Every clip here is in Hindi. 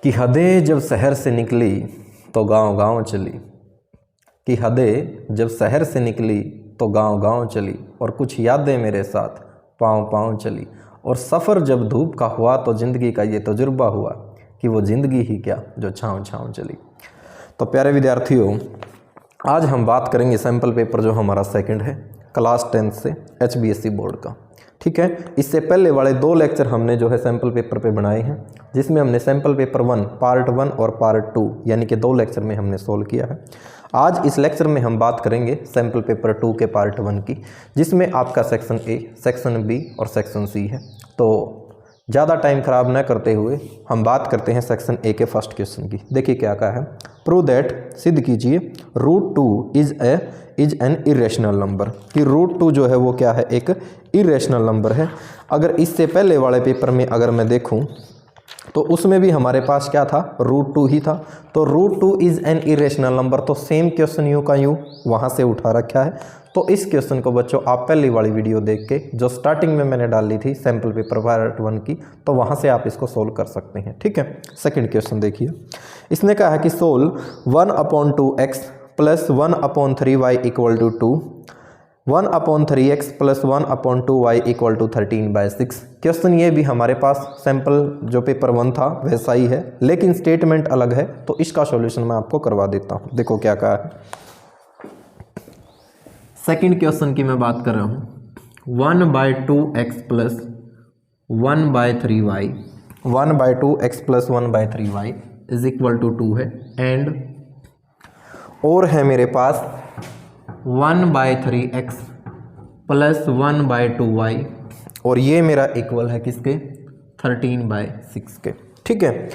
कि हदें जब शहर से निकली तो गांव गांव चली, कि हदें जब शहर से निकली तो गांव गांव चली, और कुछ यादें मेरे साथ पाँव पाँव चली। और सफ़र जब धूप का हुआ तो ज़िंदगी का ये तजुर्बा हुआ कि वो ज़िंदगी ही क्या जो छाँव छाँव चली। तो प्यारे विद्यार्थियों, आज हम बात करेंगे सैम्पल पेपर जो हमारा सेकंड है क्लास 10 से HBSC बोर्ड का। ठीक है, इससे पहले वाले 2 लेक्चर हमने जो है सैम्पल पेपर पे बनाए हैं, जिसमें हमने सैम्पल पेपर 1 पार्ट 1 और पार्ट 2 यानी कि 2 लेक्चर में हमने सोल्व किया है। आज इस लेक्चर में हम बात करेंगे सैम्पल पेपर 2 के पार्ट 1 की, जिसमें आपका सेक्शन ए, सेक्शन बी और सेक्शन सी है। तो ज़्यादा टाइम ख़राब न करते हुए हम बात करते हैं सेक्शन ए के फर्स्ट क्वेश्चन की। देखिए क्या कहा है, प्रूव दैट, सिद्ध कीजिए, √2 इज एन इरेशनल नंबर, कि √2 जो है वो क्या है, एक इरेशनल नंबर है। अगर इससे पहले वाले पेपर में अगर मैं देखूं तो उसमें भी हमारे पास क्या था, √2 ही था। तो √2 इज़ एन इरेशनल नंबर, तो सेम क्वेश्चन यूँ का यूँ वहाँ से उठा रखा है। तो इस क्वेश्चन को बच्चों आप पहली वाली वीडियो देख के जो स्टार्टिंग में मैंने डाली थी सैम्पल पेपर पार्ट 1 की, तो वहाँ से आप इसको सोल्व कर सकते हैं। ठीक है, सेकंड क्वेश्चन देखिए, इसने कहा है कि solve 1/2x plus 1/3y equal to 2, 1/3x plus 1/2y equal to 13/6। Question ये भी हमारे पास सैम्पल जो पेपर 1 था वैसा ही है, लेकिन स्टेटमेंट अलग है, तो इसका सॉल्यूशन मैं आपको करवा देता हूँ। देखो क्या कहा है, सेकंड क्वेश्चन की मैं बात कर रहा हूँ। 1/2x plus 1/3y, 1/2x plus 1/3y is equal to 2 है, एंड और है मेरे पास 1/3x प्लस 1/2y, और ये मेरा इक्वल है किसके, 13/6 के। ठीक है,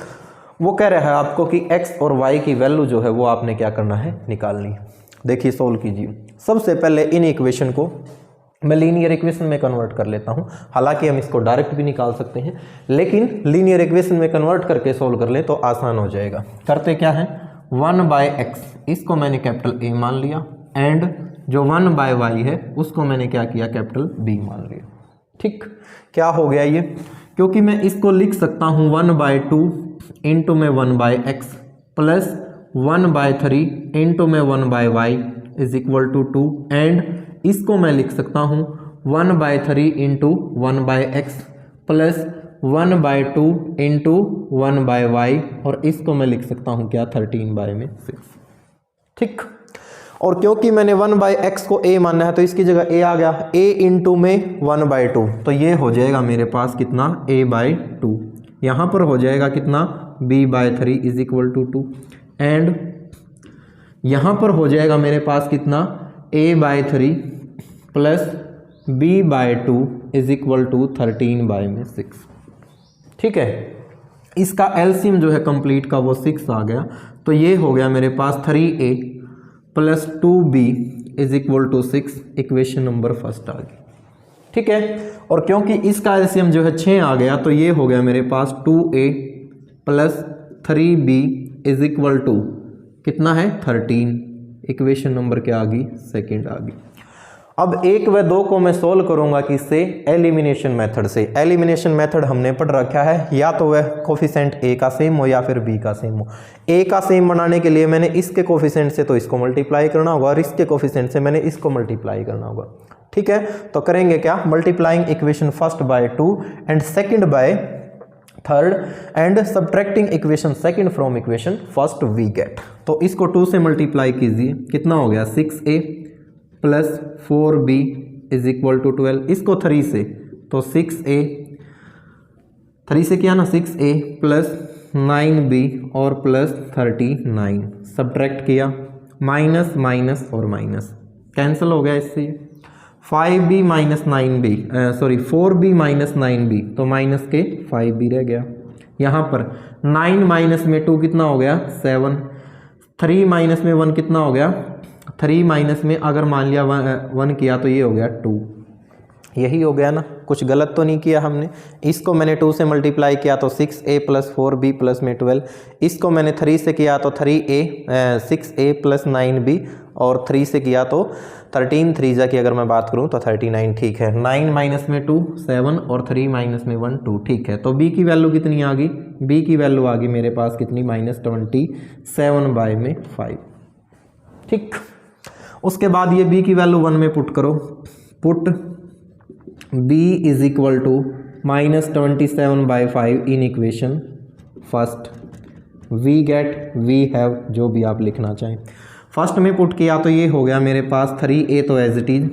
वो कह रहा है आपको कि x और y की वैल्यू जो है वो आपने क्या करना है, निकालनी है। देखिए सोल्व कीजिए। सबसे पहले इन इक्वेशन को मैं लीनियर इक्वेशन में कन्वर्ट कर लेता हूं। हालांकि हम इसको डायरेक्ट भी निकाल सकते हैं, लेकिन लीनियर इक्वेशन में कन्वर्ट करके सोल्व कर ले तो आसान हो जाएगा। करते क्या है, 1/x इसको मैंने कैपिटल A मान लिया, एंड जो 1/y है उसको मैंने क्या किया, कैपिटल B मान लिया। ठीक, क्या हो गया ये, क्योंकि मैं इसको लिख सकता हूँ 1/2 इंटू में 1/x प्लस 1/3 इंटू में 1/y is equal to 2, and इसको मैं लिख सकता हूँ 1/3 into 1/x plus 1/2 into 1/y, और इसको मैं लिख सकता हूँ क्या, 13/6। ठीक, और क्योंकि मैंने 1/x को a मानना है तो इसकी जगह a आ गया, a इंटू में 1/2, तो ये हो जाएगा मेरे पास कितना, a/2। यहाँ पर हो जाएगा कितना, b/3 is equal to 2, and यहाँ पर हो जाएगा मेरे पास कितना, a/3 plus b/2 is equal to 13/6। ठीक है, इसका एलसीएम जो है कंप्लीट का वो 6 आ गया, तो ये हो गया मेरे पास 3a plus 2b is equal to 6, equation number first आ गई। ठीक है, और क्योंकि इसका एलसीएम जो है 6 आ गया, तो ये हो गया मेरे पास 2a plus 3b is equal to कितना है, 13। इक्वेशन नंबर क्या आ गई, सेकंड आ गई। अब 1 व 2 को मैं सोल्व करूंगा किससे, एलिमिनेशन मेथड से। एलिमिनेशन मेथड हमने पढ़ रखा है, या तो वह कोफिशिएंट a का सेम हो या फिर b का सेम हो। a का सेम बनाने के लिए मैंने इसके कोफिशिएंट से तो इसको मल्टीप्लाई करना होगा, और इसके कोफिशिएंट से मैंने इसको मल्टीप्लाई करना होगा। ठीक है, तो करेंगे क्या, multiplying equation first by 2 and second by third, and subtracting equation second from equation first we get. तो इसको 2 से मल्टीप्लाई कीजिए, कितना हो गया, 6a plus 4b is equal to 12। इसको 3 से, तो 6a, 3 से किया ना, 6a प्लस 9b और प्लस 39, सब्ट्रैक्ट किया, माइनस माइनस और माइनस कैंसिल हो गया इससे, 5b minus 9b, sorry 4b minus 9b, तो माइनस के 5b रह गया। यहाँ पर 9 माइनस में 2 कितना हो गया, 7, 3 माइनस में 1 कितना हो गया, 3 माइनस में अगर मान लिया 1 किया तो ये हो गया 2। यही हो गया ना, कुछ गलत तो नहीं किया हमने। इसको मैंने 2 से मल्टीप्लाई किया तो 6a प्लस 4b प्लस में 12, इसको मैंने 3 से किया तो 6a प्लस 9b, और 3 से किया तो 13, 3 जा की अगर मैं बात करूँ तो 39, ठीक है। 9 माइनस में 2 7 और 3 माइनस में 1 2, ठीक है। तो b की वैल्यू कितनी आ गई, b की वैल्यू आ गई मेरे पास कितनी, -27/5, ठीक। उसके बाद ये b की वैल्यू 1 में पुट करो, put b is equal to -27/5 in equation first, we get, we have, जो भी आप लिखना चाहें। फर्स्ट में पुट किया तो ये हो गया मेरे पास 3a तो एज इट इज,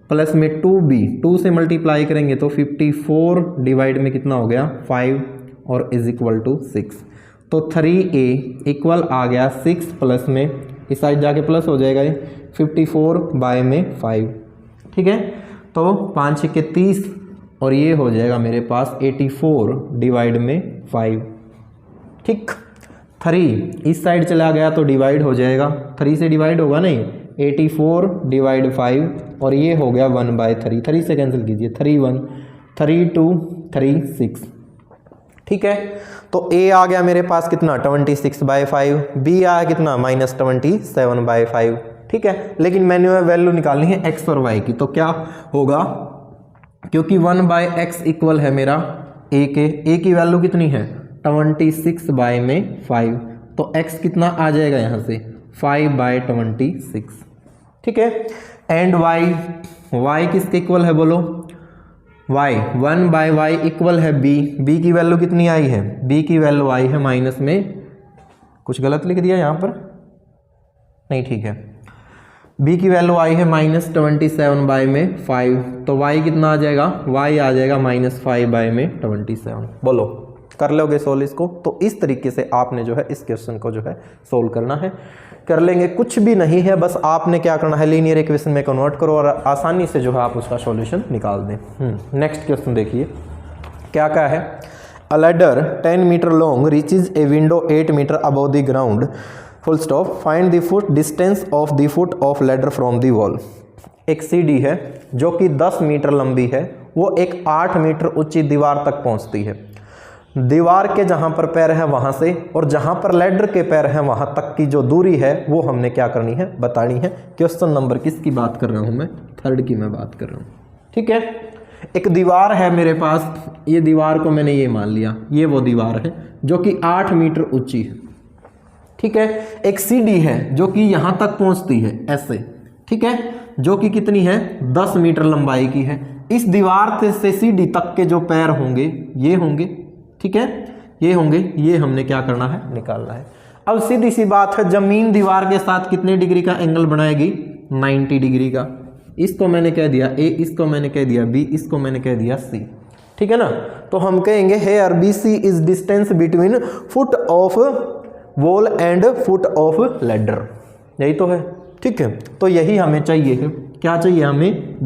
प्लस में 2b, 2 से मल्टीप्लाई करेंगे तो 54 डिवाइड में कितना हो गया 5 और इज इक्वल टू 6। तो 3a इक्वल आ गया 6 प्लस में इस साइड जाके प्लस हो जाएगा ये 54/5, ठीक है। तो 5 के 30 और ये हो जाएगा मेरे पास 84 डिवाइड में 5, ठीक। 3 इस साइड चला गया तो डिवाइड हो जाएगा, 3 से डिवाइड होगा नहीं, 84 डिवाइड 5 और ये हो गया 1/3, 3 से कैंसिल कीजिए, 3 1 3 2 3 6, ठीक है। तो a आ गया मेरे पास कितना 26/5, b आया कितना -27/5, ठीक है। लेकिन मैंने वैल्यू निकालनी है x और y की, तो क्या होगा, क्योंकि 1/x इक्वल है मेरा a के, a की वैल्यू कितनी है 26/5, तो x कितना आ जाएगा यहाँ से 5/26, ठीक है। एंड y किसके इक्वल है बोलो, y 1/y इक्वल है b की वैल्यू कितनी आई है, b की वैल्यू आई है माइनस में, कुछ गलत लिख दिया यहाँ पर, नहीं ठीक है, b की वैल्यू आई है -27/5, तो y कितना आ जाएगा, y आ जाएगा -5/27। बोलो कर लोगे सोल्व इसको। तो इस तरीके से आपने जो है इस क्वेश्चन को जो है सोल्व करना है, कर लेंगे, कुछ भी नहीं है, बस आपने क्या करना है लीनियर इक्वेशन में कन्वर्ट करो और आसानी से जो है आप उसका सॉल्यूशन निकाल दें। नेक्स्ट क्वेश्चन देखिए क्या क्या है। A ladder 10 metre long reaches a window 8 metre above the ground, full stop, find the foot distance of the foot of ladder from the wall. एक सीढ़ी है जो कि 10 मीटर लंबी है, वो एक 8 मीटर ऊंची दीवार तक पहुंचती है। दीवार के जहां पर पैर है वहां से और जहां पर लैडर के पैर है वहां तक की जो दूरी है वो हमने क्या करनी है, बतानी है। क्वेश्चन नंबर किसकी बात कर रहा हूं मैं, 3rd की मैं बात कर रहा हूं, ठीक है। एक दीवार है मेरे पास, ये दीवार को मैंने ये मान लिया, ये वो दीवार है जो कि 8 मीटर ऊंची है, ठीक है। एक सीढ़ी है जो कि यहां तक पहुंचती है ऐसे, ठीक है, जो कि कितनी है 10 मीटर लंबाई की है। इस दीवार से सीढ़ी तक के जो पैर होंगे ये होंगे, ठीक है, ये होंगे, ये हमने क्या करना है, निकालना है। अब सीधी सी बात है, जमीन दीवार के साथ कितने डिग्री का एंगल बनाएगी, 90 डिग्री का। इसको मैंने कह दिया ए, इसको मैंने कह दिया बी, इसको मैंने कह दिया सी, ठीक है ना। तो हम कहेंगे here BC is distance between foot of wall and foot of ladder, यही तो है, ठीक है। तो यही हमें चाहिए है, क्या चाहिए हमें,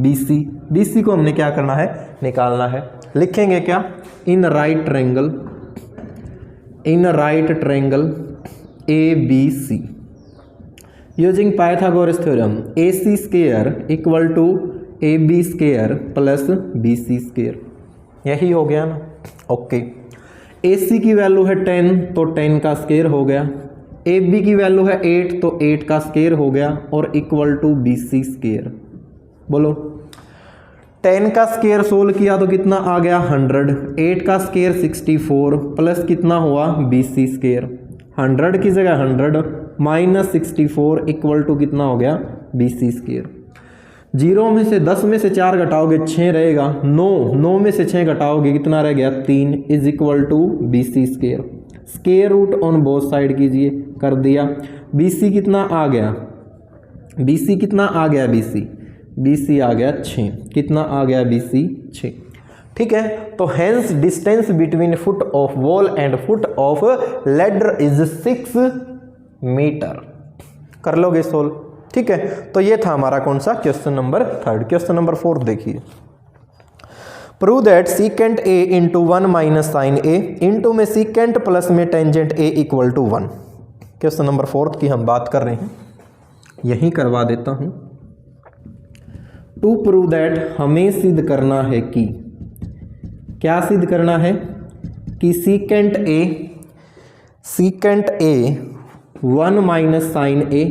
BC को हमने क्या करना है, निकालना है। लिखेंगे क्या, in right triangle ABC using Pythagoras theorem AC square equal to AB square plus BC square, यही हो गया ना, ओके। AC की वैल्यू है 10 तो 10 का स्क्वायर हो गया, AB की वैल्यू है 8 तो 8 का स्क्वायर हो गया और इक्वल टू BC स्क्वायर। बोलो 10 का स्क्वायर सोल्व किया तो कितना आ गया 100, 8 का स्क्वायर 64 प्लस कितना हुआ BC स्क्वायर, 100 की जगह 100 माइनस 64 इक्वल टू कितना हो गया BC स्क्वायर। 0 में से 10 में से 4 घटाओगे 6 रहेगा, 9 में से 6 घटाओगे कितना रह गया 3 is equal to BC square. Square root on both side कीजिए, कर दिया। BC कितना आ गया, BC कितना आ गया, BC आ गया 6, कितना आ गया BC 6, ठीक है। तो hence distance between foot of wall and foot of ladder is 6 metre. कर लोगे सोल्व, ठीक है। तो ये था हमारा कौन सा, question number 3rd। Question number 4 देखिए, prove that secant A into 1 minus sine A into में सीकेंट प्लस में tangent A equal to 1। Question number 4 की हम बात कर रहे हैं, यही करवा देता हूं। टू प्रूव दैट, हमें सिद्ध करना है कि, क्या सिद्ध करना है कि secant A 1 minus sine A,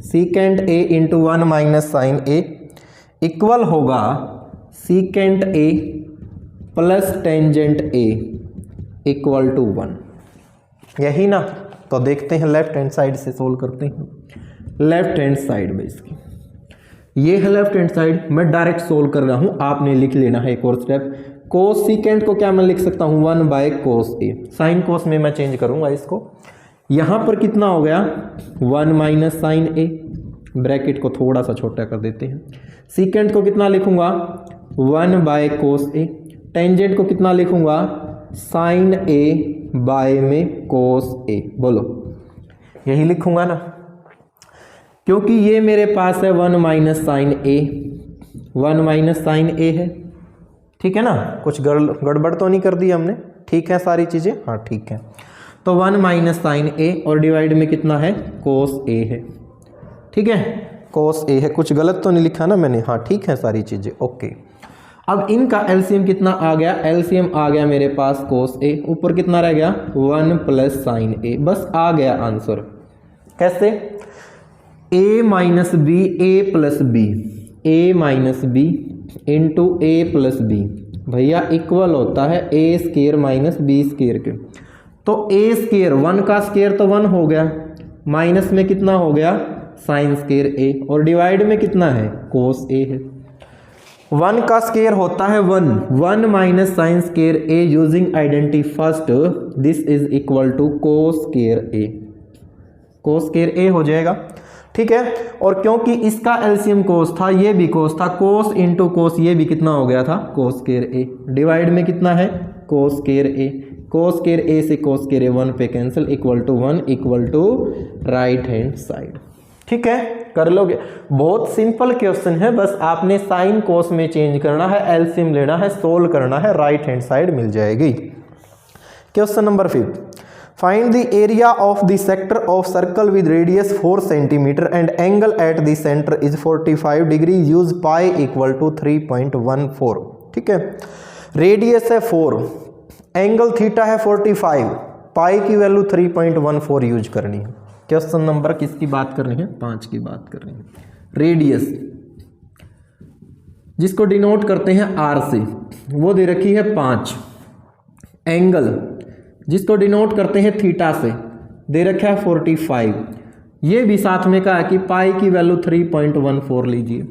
secant A into 1 minus sine A equal होगा secant A plus tangent A equal to 1। यही ना, तो देखते हैं लेफ्ट हैंड साइड से सोल्व करते हैं। लेफ्ट हैंड साइड में इसकी ये है लेफ्ट हैंड साइड, मैं डायरेक्ट सोल्व कर रहा हूं, आपने लिख लेना है एक और स्टेप। कोस सीकेंट को क्या मैं लिख सकता हूं 1 by cos A, sine cos में मैं चेंज करूंगा इसको। यहां पर कितना हो गया 1 माइनस साइन ए, ब्रैकेट को थोड़ा सा छोटा कर देते हैं। सीकेंट को कितना लिखूंगा 1 बाय कोस ए, टेंजेंट को कितना लिखूंगा साइन ए बाय में कोस ए। बोलो यही लिखूंगा ना, क्योंकि ये मेरे पास है 1 माइनस साइन ए, 1 माइनस साइन ए है, ठीक है ना, कुछ गड़बड़ तो नहीं कर दी हमने, ठीक है सारी चीज़ें, हाँ ठीक है। तो 1 माइनस साइन ए और डिवाइड में कितना है कोस ए है, ठीक है, कोस ए है, कुछ गलत तो नहीं लिखा ना मैंने, हाँ ठीक है सारी चीज़ें, ओके। अब इनका एलसीएम कितना आ गया, एलसीएम आ गया मेरे पास कोस ए, ऊपर कितना रह गया 1 प्लस साइन ए, बस आ गया आंसर। कैसे, ए माइनस बी ए प्लस बी, ए माइनस बी इंटू ए प्लस बी भैया इक्वल होता है ए स्केयर माइनस बी स्केयर के। तो ए स्केयर 1 का स्केयर तो 1 हो गया, माइनस में कितना हो गया साइन स्केयर ए, और डिवाइड में कितना है कोस ए है। 1 का स्केयर होता है 1 minus sine square A using identity first, this is equal to cos square A, cos square A हो जाएगा, ठीक है। और क्योंकि इसका एलसीएम कोस था, ये भी कोस था, कोस इंटू कोस ये भी कितना हो गया था कोस स्केयर ए, डिवाइड में कितना है कोस स्केयर ए, कोस स्केयर ए से कोस स्केयर ए 1 पे cancel, equal to 1 equal to right hand side, ठीक है, कर लोगे। बहुत सिंपल क्वेश्चन है, बस आपने साइन कोस में चेंज करना है, एलसीएम लेना है, सोल्व करना है, राइट हैंड साइड मिल जाएगी। Question number 5, find the area of the sector of circle with radius 4 centimetre and angle at the centre is 45 degree, use pi equal to 3.14, ठीक है। रेडियस है 4, एंगल थीटा है 45, पाई की वैल्यू 3.14 यूज करनी है। क्वेश्चन नंबर किसकी बात करनी है 5 की बात करनी है। रेडियस जिसको डिनोट करते हैं आर से वो दे रखी है 5, एंगल जिसको डिनोट करते हैं थीटा से दे रखा है 45, ये भी साथ में कहा है कि पाई की वैल्यू 3.14 लीजिए।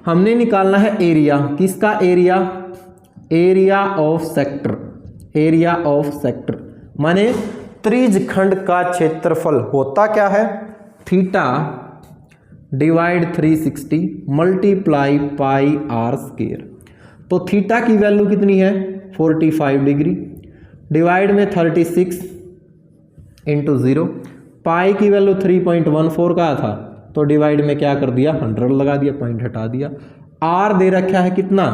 हमने निकालना है एरिया, किसका area, area of sector, area of sector माने त्रिज्यखंड का क्षेत्रफल होता क्या है theta divide 360 multiply pi R square. तो थीटा की वैल्यू कितनी है 45 डिग्री, डिवाइड में 36 इंटू 0, पाई की वैल्यू 3.14 का था तो डिवाइड में क्या कर दिया 100 लगा दिया, पॉइंट हटा दिया। आर दे रखा है कितना,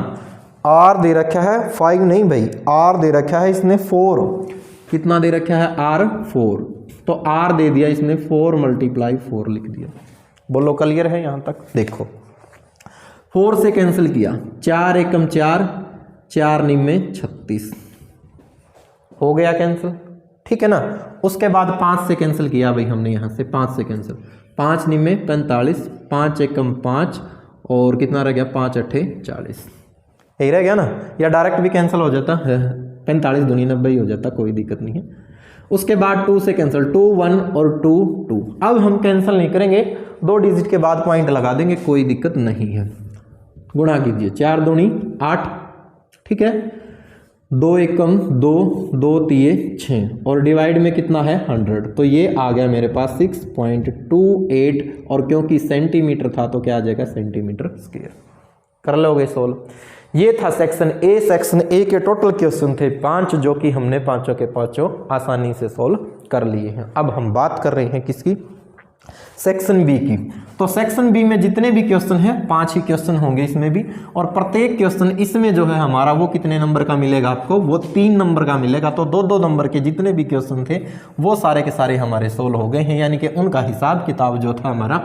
आर दे रखा है 5 नहीं भाई, आर दे रखा है इसने 4, कितना दे रखा है आर 4, तो आर दे दिया इसने 4 मल्टीप्लाई 4 लिख दिया। बोलो क्लियर है यहाँ तक। देखो 4 से कैंसिल किया, 4 एकम 4, 4 निम्न 36 हो गया कैंसिल, ठीक है ना। उसके बाद 5 से कैंसिल किया भाई हमने, यहाँ से 5 से कैंसिल, 5 निम्न 45, 5 एकम 5 और कितना रह गया 5 अट्ठे 40, यही रह गया ना। या डायरेक्ट भी कैंसिल हो जाता है, 45 दूनी 90 हो जाता, कोई दिक्कत नहीं है। उसके बाद 2 से कैंसिल, 2 1 और 2 2। अब हम कैंसिल नहीं करेंगे, 2 डिजिट के बाद पॉइंट लगा देंगे, कोई दिक्कत नहीं है। गुणा कीजिए, 4 दूनी 8, ठीक है, 2 एकम 2, 2 तिये 6 और डिवाइड में कितना है 100, तो ये आ गया मेरे पास 6.28 और क्योंकि सेंटीमीटर था तो क्या आ जाएगा सेंटीमीटर स्क्वायर। कर लोगे सोल्व। ये था सेक्शन ए। सेक्शन ए के टोटल क्वेश्चन थे 5 जो कि हमने पांचों के पांचों आसानी से सोल्व कर लिए हैं। अब हम बात कर रहे हैं किसकी, सेक्शन बी की। तो सेक्शन बी में जितने भी क्वेश्चन हैं 5 ही क्वेश्चन होंगे इसमें भी, और प्रत्येक क्वेश्चन इसमें जो है हमारा वो कितने नंबर का मिलेगा आपको, वो 3 नंबर का मिलेगा। तो 2-2 नंबर के जितने भी क्वेश्चन थे वो सारे के सारे हमारे सोल्व हो गए हैं, यानी कि उनका हिसाब किताब जो था हमारा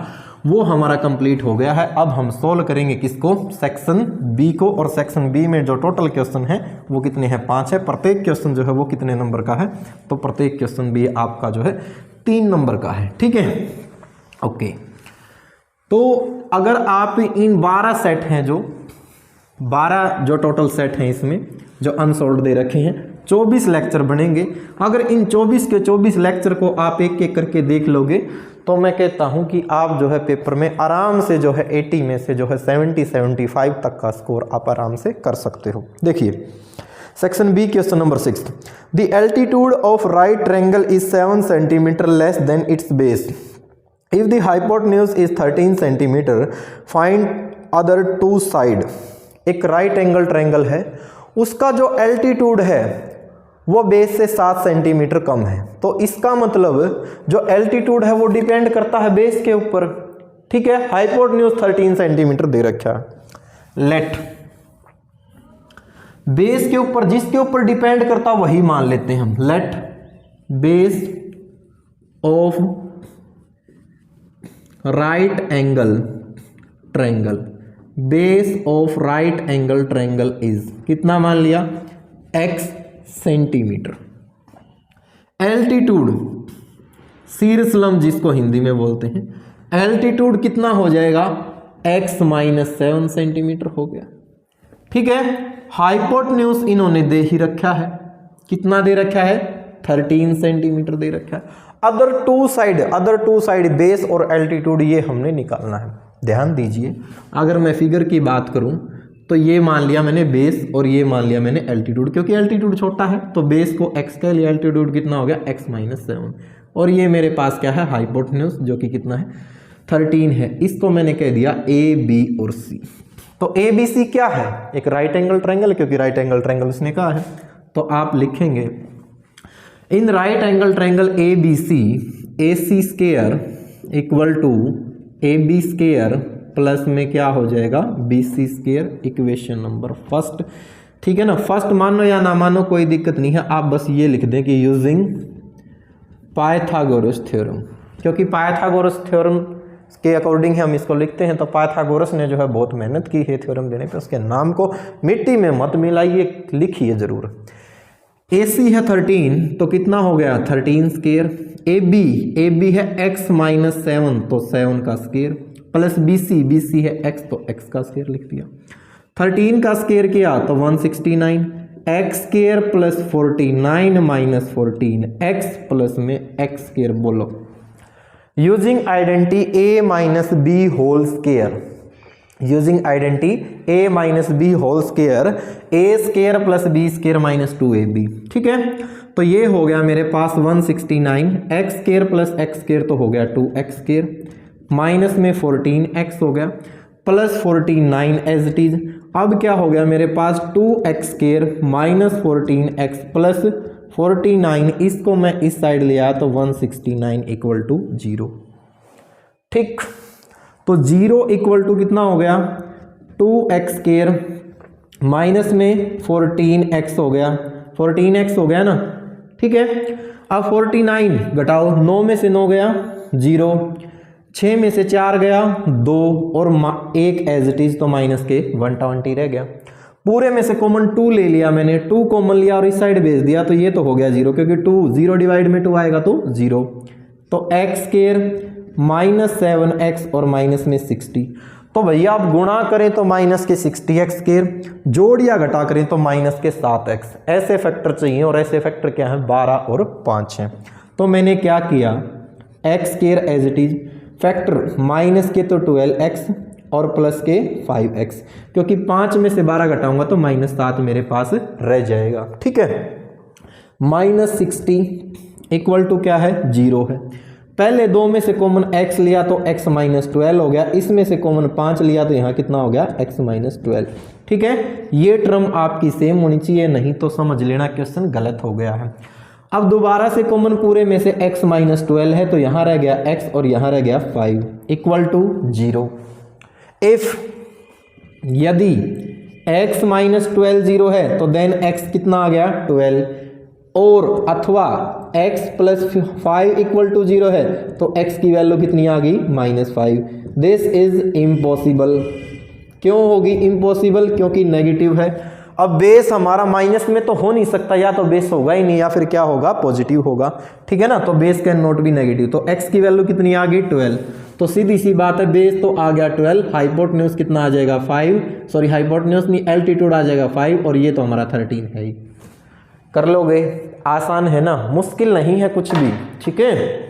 वो हमारा कंप्लीट हो गया है। अब हम सोल्व करेंगे किसको, सेक्शन बी को। और सेक्शन बी में जो टोटल क्वेश्चन है वो कितने हैं 5 है। प्रत्येक क्वेश्चन जो है वो कितने नंबर का है, तो प्रत्येक क्वेश्चन भी आपका जो है 3 नंबर का है, ठीक है, ओके। तो अगर आप इन 12 सेट हैं, जो 12 जो टोटल सेट हैं इसमें जो अनसोल्ड दे रखे हैं, 24 लेक्चर बनेंगे। अगर इन 24 के 24 लेक्चर को आप एक एक करके देख लोगे तो मैं कहता हूं कि आप जो है पेपर में आराम से जो है 80 में से जो है 70-75 तक का स्कोर आप आराम से कर सकते हो। देखिए section B question number 6, the altitude of right triangle is 7 centimetre less than its base. If the hypotenuse is 13 centimetre find other two side. एक राइट एंगल ट्रायंगल है, उसका जो एल्टीट्यूड है वो बेस से 7 सेंटीमीटर कम है। तो इसका मतलब जो एल्टीट्यूड है वो डिपेंड करता है बेस के ऊपर, ठीक है। हाइपोटेन्यूज 13 सेंटीमीटर दे रखा है। लेट बेस के ऊपर, जिसके ऊपर डिपेंड करता वही मान लेते हैं हम। Let base of right angle triangle, base of right angle triangle is कितना मान लिया, x सेंटीमीटर। एल्टीट्यूड सीरस्लम जिसको हिंदी में बोलते हैं, एल्टीट्यूड कितना हो जाएगा, x माइनस 7 सेंटीमीटर हो गया, ठीक है। हाइपोटेन्यूज इन्होंने दे ही रखा है, कितना दे रखा है, 13 सेंटीमीटर दे रखा है। अदर टू साइड बेस और एल्टीट्यूड ये हमने निकालना है। ध्यान दीजिए, अगर मैं फिगर की बात करूं तो ये मान लिया मैंने बेस और ये मान लिया मैंने एल्टीट्यूड, क्योंकि एल्टीट्यूड छोटा है तो बेस को x कह लिया, एल्टीट्यूड कितना हो गया, x माइनस 7, और ये मेरे पास क्या है, हाइपोटेन्यूज जो कि कितना है, 13 है। इसको मैंने कह दिया a, b और c। तो a, b, c क्या है, एक राइट एंगल ट्रायंगल, क्योंकि राइट एंगल ट्रायंगल उसने कहा है। तो आप लिखेंगे in right angle triangle A B C, A C square equal to A B square plus में क्या हो जाएगा, B C square, equation number first, ठीक है ना। फर्स्ट मानो या ना मानो कोई दिक्कत नहीं है, आप बस ये लिख दें कि यूजिंग पाइथागोरस थ्योरम, क्योंकि पाइथागोरस थ्योरम के अकॉर्डिंग हम इसको लिखते हैं। तो पाइथागोरस ने जो है बहुत मेहनत की है थ्योरम देने पे, उसके नाम को मिट्टी में मत मिलाइए, लिखिए जरूर। ए सी है 13 तो कितना हो गया, 13 स्क्वायर। ए बी है x माइनस 7 तो 7 का स्क्वायर, प्लस बी सी है x तो x का स्क्वायर लिख दिया। 13 का स्क्वायर किया तो 169, x square plus 49 minus 14 x plus में x स्क्वायर। बोलो using identity a minus B whole square, using identity a minus B whole square, a square plus B square minus 2ab, ठीक है। तो ये हो गया मेरे पास 169, x square plus x square तो हो गया 2x स्क्वायर, माइनस में 14x हो गया, प्लस 49 एज इट इज। अब क्या हो गया मेरे पास, 2x square minus 14x plus 49, इसको मैं इस साइड ले आया तो 169 इक्वल टू 0, ठीक। तो 0 इक्वल टू कितना हो गया, 2x स्क्वायर माइनस में 14x हो गया, 14x हो गया ना, ठीक है। अब 49 घटाओ, 9 में से 9 गया 0, 6 में से 4 गया 2 और 1 एज इट इज तो माइनस के 120 रह गया। पूरे में से कॉमन 2 ले लिया मैंने, 2 कॉमन लिया और इस साइड भेज दिया तो ये तो हो गया 0, क्योंकि 0 डिवाइड में 2 आएगा तो 0। तो x स्क्वायर माइनस 7x और माइनस में 60, तो भैया आप गुणा करें तो माइनस के 60x स्क्वायर, जोड़ या घटा करें तो माइनस के 7x। ऐसे फैक्टर चाहिए और ऐसे फैक्टर क्या है, 12 और 5 हैं। तो मैंने क्या किया, x square as it is, factor minus के तो 12x और प्लस के 5x, क्योंकि 5 में से 12 घटाऊंगा तो माइनस 7 मेरे पास रह जाएगा, ठीक है। माइनस 60 इक्वल टू क्या है, 0 है। पहले 2 में से कॉमन x लिया तो x माइनस 12 हो गया, इसमें से कॉमन 5 लिया तो यहाँ कितना हो गया, x माइनस 12, ठीक है। ये टर्म आपकी सेम होनी चाहिए, नहीं तो समझ लेना क्वेश्चन गलत हो गया है। अब दोबारा से कॉमन पूरे में से x माइनस 12 है तो यहाँ रह गया x और यहाँ रह गया 5 इक्वल टू 0। इफ यदि x माइनस 12 0 है तो देन x कितना आ गया, 12, और अथवा x प्लस 5 इक्वल टू 0 है तो x की वैल्यू कितनी आ गई, -5। This is impossible. क्यों होगी इम्पॉसिबल, क्योंकि नेगेटिव है। अब बेस हमारा माइनस में तो हो नहीं सकता, या तो बेस होगा ही नहीं या फिर क्या होगा, पॉजिटिव होगा, ठीक है ना। तो base can not be negative. तो x की वैल्यू कितनी आ गई 12, तो सीधी सी बात है बेस तो आ गया 12, हाइपोटेन्यूज कितना आ जाएगा 5, सॉरी हाइपोटेन्यूज नहीं एल्टीट्यूड आ जाएगा 5, और ये तो हमारा 13 है ही। कर लोगे, आसान है ना, मुश्किल नहीं है कुछ भी, ठीक है।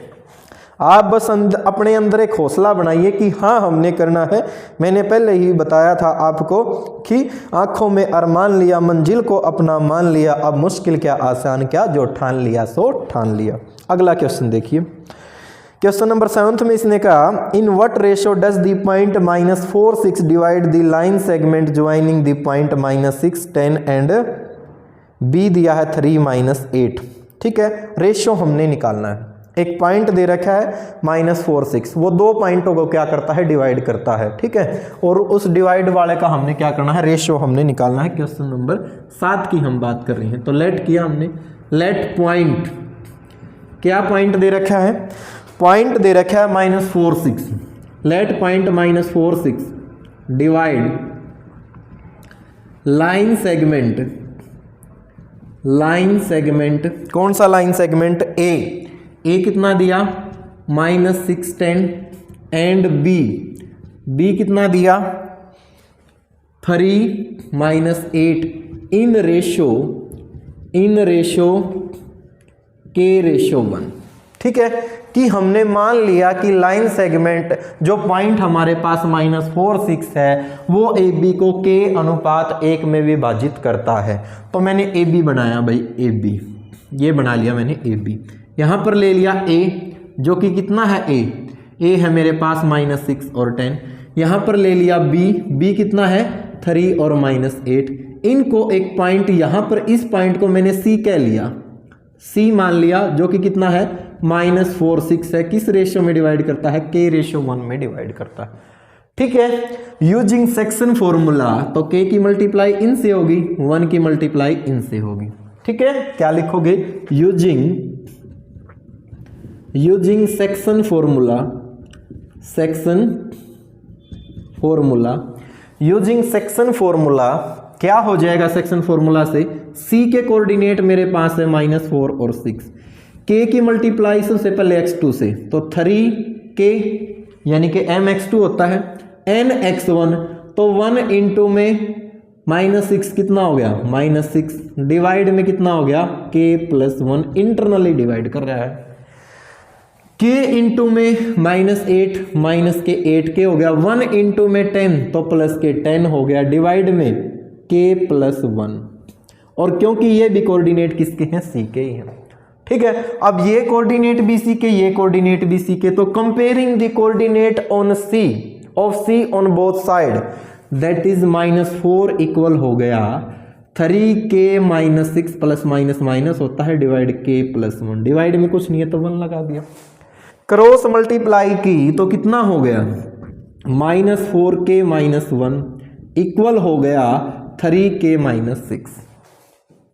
आप बस अपने अंदर एक हौसला बनाइए कि हाँ हमने करना है। मैंने पहले ही बताया था आपको कि आंखों में अरमान लिया, मंजिल को अपना मान लिया, अब मुश्किल क्या आसान क्या, जो ठान लिया सो ठान लिया। अगला क्वेश्चन देखिए, क्वेश्चन नंबर 7 में इसने कहा in what ratio does the point -4 6 divide the line segment joining the point -6 10 and B दिया है 3 -8, ठीक है। रेशियो हमने निकालना है, एक पॉइंट दे रखा है -4 6, वो दो पॉइंटों को क्या करता है, डिवाइड करता है, ठीक है। और उस डिवाइड वाले का हमने क्या करना है, रेशियो हमने निकालना है। क्वेश्चन नंबर 7 की हम बात कर रहे हैं। तो लेट किया हमने, लेट पॉइंट, क्या पॉइंट दे रखा है, पॉइंट दे रखा है -4 6, let point -4 6 divide line segment, line segment कौन सा लाइन सेगमेंट, ए कितना दिया -6 10 एंड बी कितना दिया 3 -8 इन रेशो के रेशो 1, ठीक है। कि हमने मान लिया कि लाइन सेगमेंट जो पॉइंट हमारे पास -4 6 है वो ए बी को के अनुपात 1 में विभाजित करता है। तो मैंने ए बी बनाया भाई, ए बी ये बना लिया मैंने, ए बी यहाँ पर ले लिया ए जो कि कितना है, ए है मेरे पास -6 और 10, यहाँ पर ले लिया बी कितना है 3 और -8, इनको एक पॉइंट यहाँ पर, इस पॉइंट को मैंने सी कह लिया, सी मान लिया जो कि कितना है -4 6 है, किस रेशियो में डिवाइड करता है, के रेशियो 1 में डिवाइड करता है, ठीक है। यूजिंग सेक्शन फॉर्मूला, तो के की मल्टीप्लाई इन से होगी, 1 की मल्टीप्लाई इन से होगी, ठीक है। क्या लिखोगे, using section formula, using section formula क्या हो जाएगा, सेक्शन फॉर्मूला से c के कोऑर्डिनेट मेरे पास है -4 और 6, k की मल्टीप्लाई सबसे पहले x2 से, तो 3k यानी कि mx2 होता है, nx1 तो 1 इंटू में -6 कितना हो गया -6, डिवाइड में कितना हो गया k+1, इंटरनली डिवाइड कर रहा है, k इंटू में -8 -8k हो गया, 1 इंटू में 10 तो प्लस के 10 हो गया, डिवाइड में k+1, और क्योंकि ये भी कोऑर्डिनेट किसके हैं, सी के ही हैं, ठीक है। अब ये कोऑर्डिनेट भी सी के, ये कोऑर्डिनेट भी सी के, तो comparing the coordinate on C of C on both side that is -4 equal हो गया 3k -6 प्लस माइनस होता है डिवाइड k+1, डिवाइड में कुछ नहीं है तो 1 लगा दिया, क्रॉस मल्टीप्लाई की तो कितना हो गया -4k -1 इक्वल हो गया 3k -6,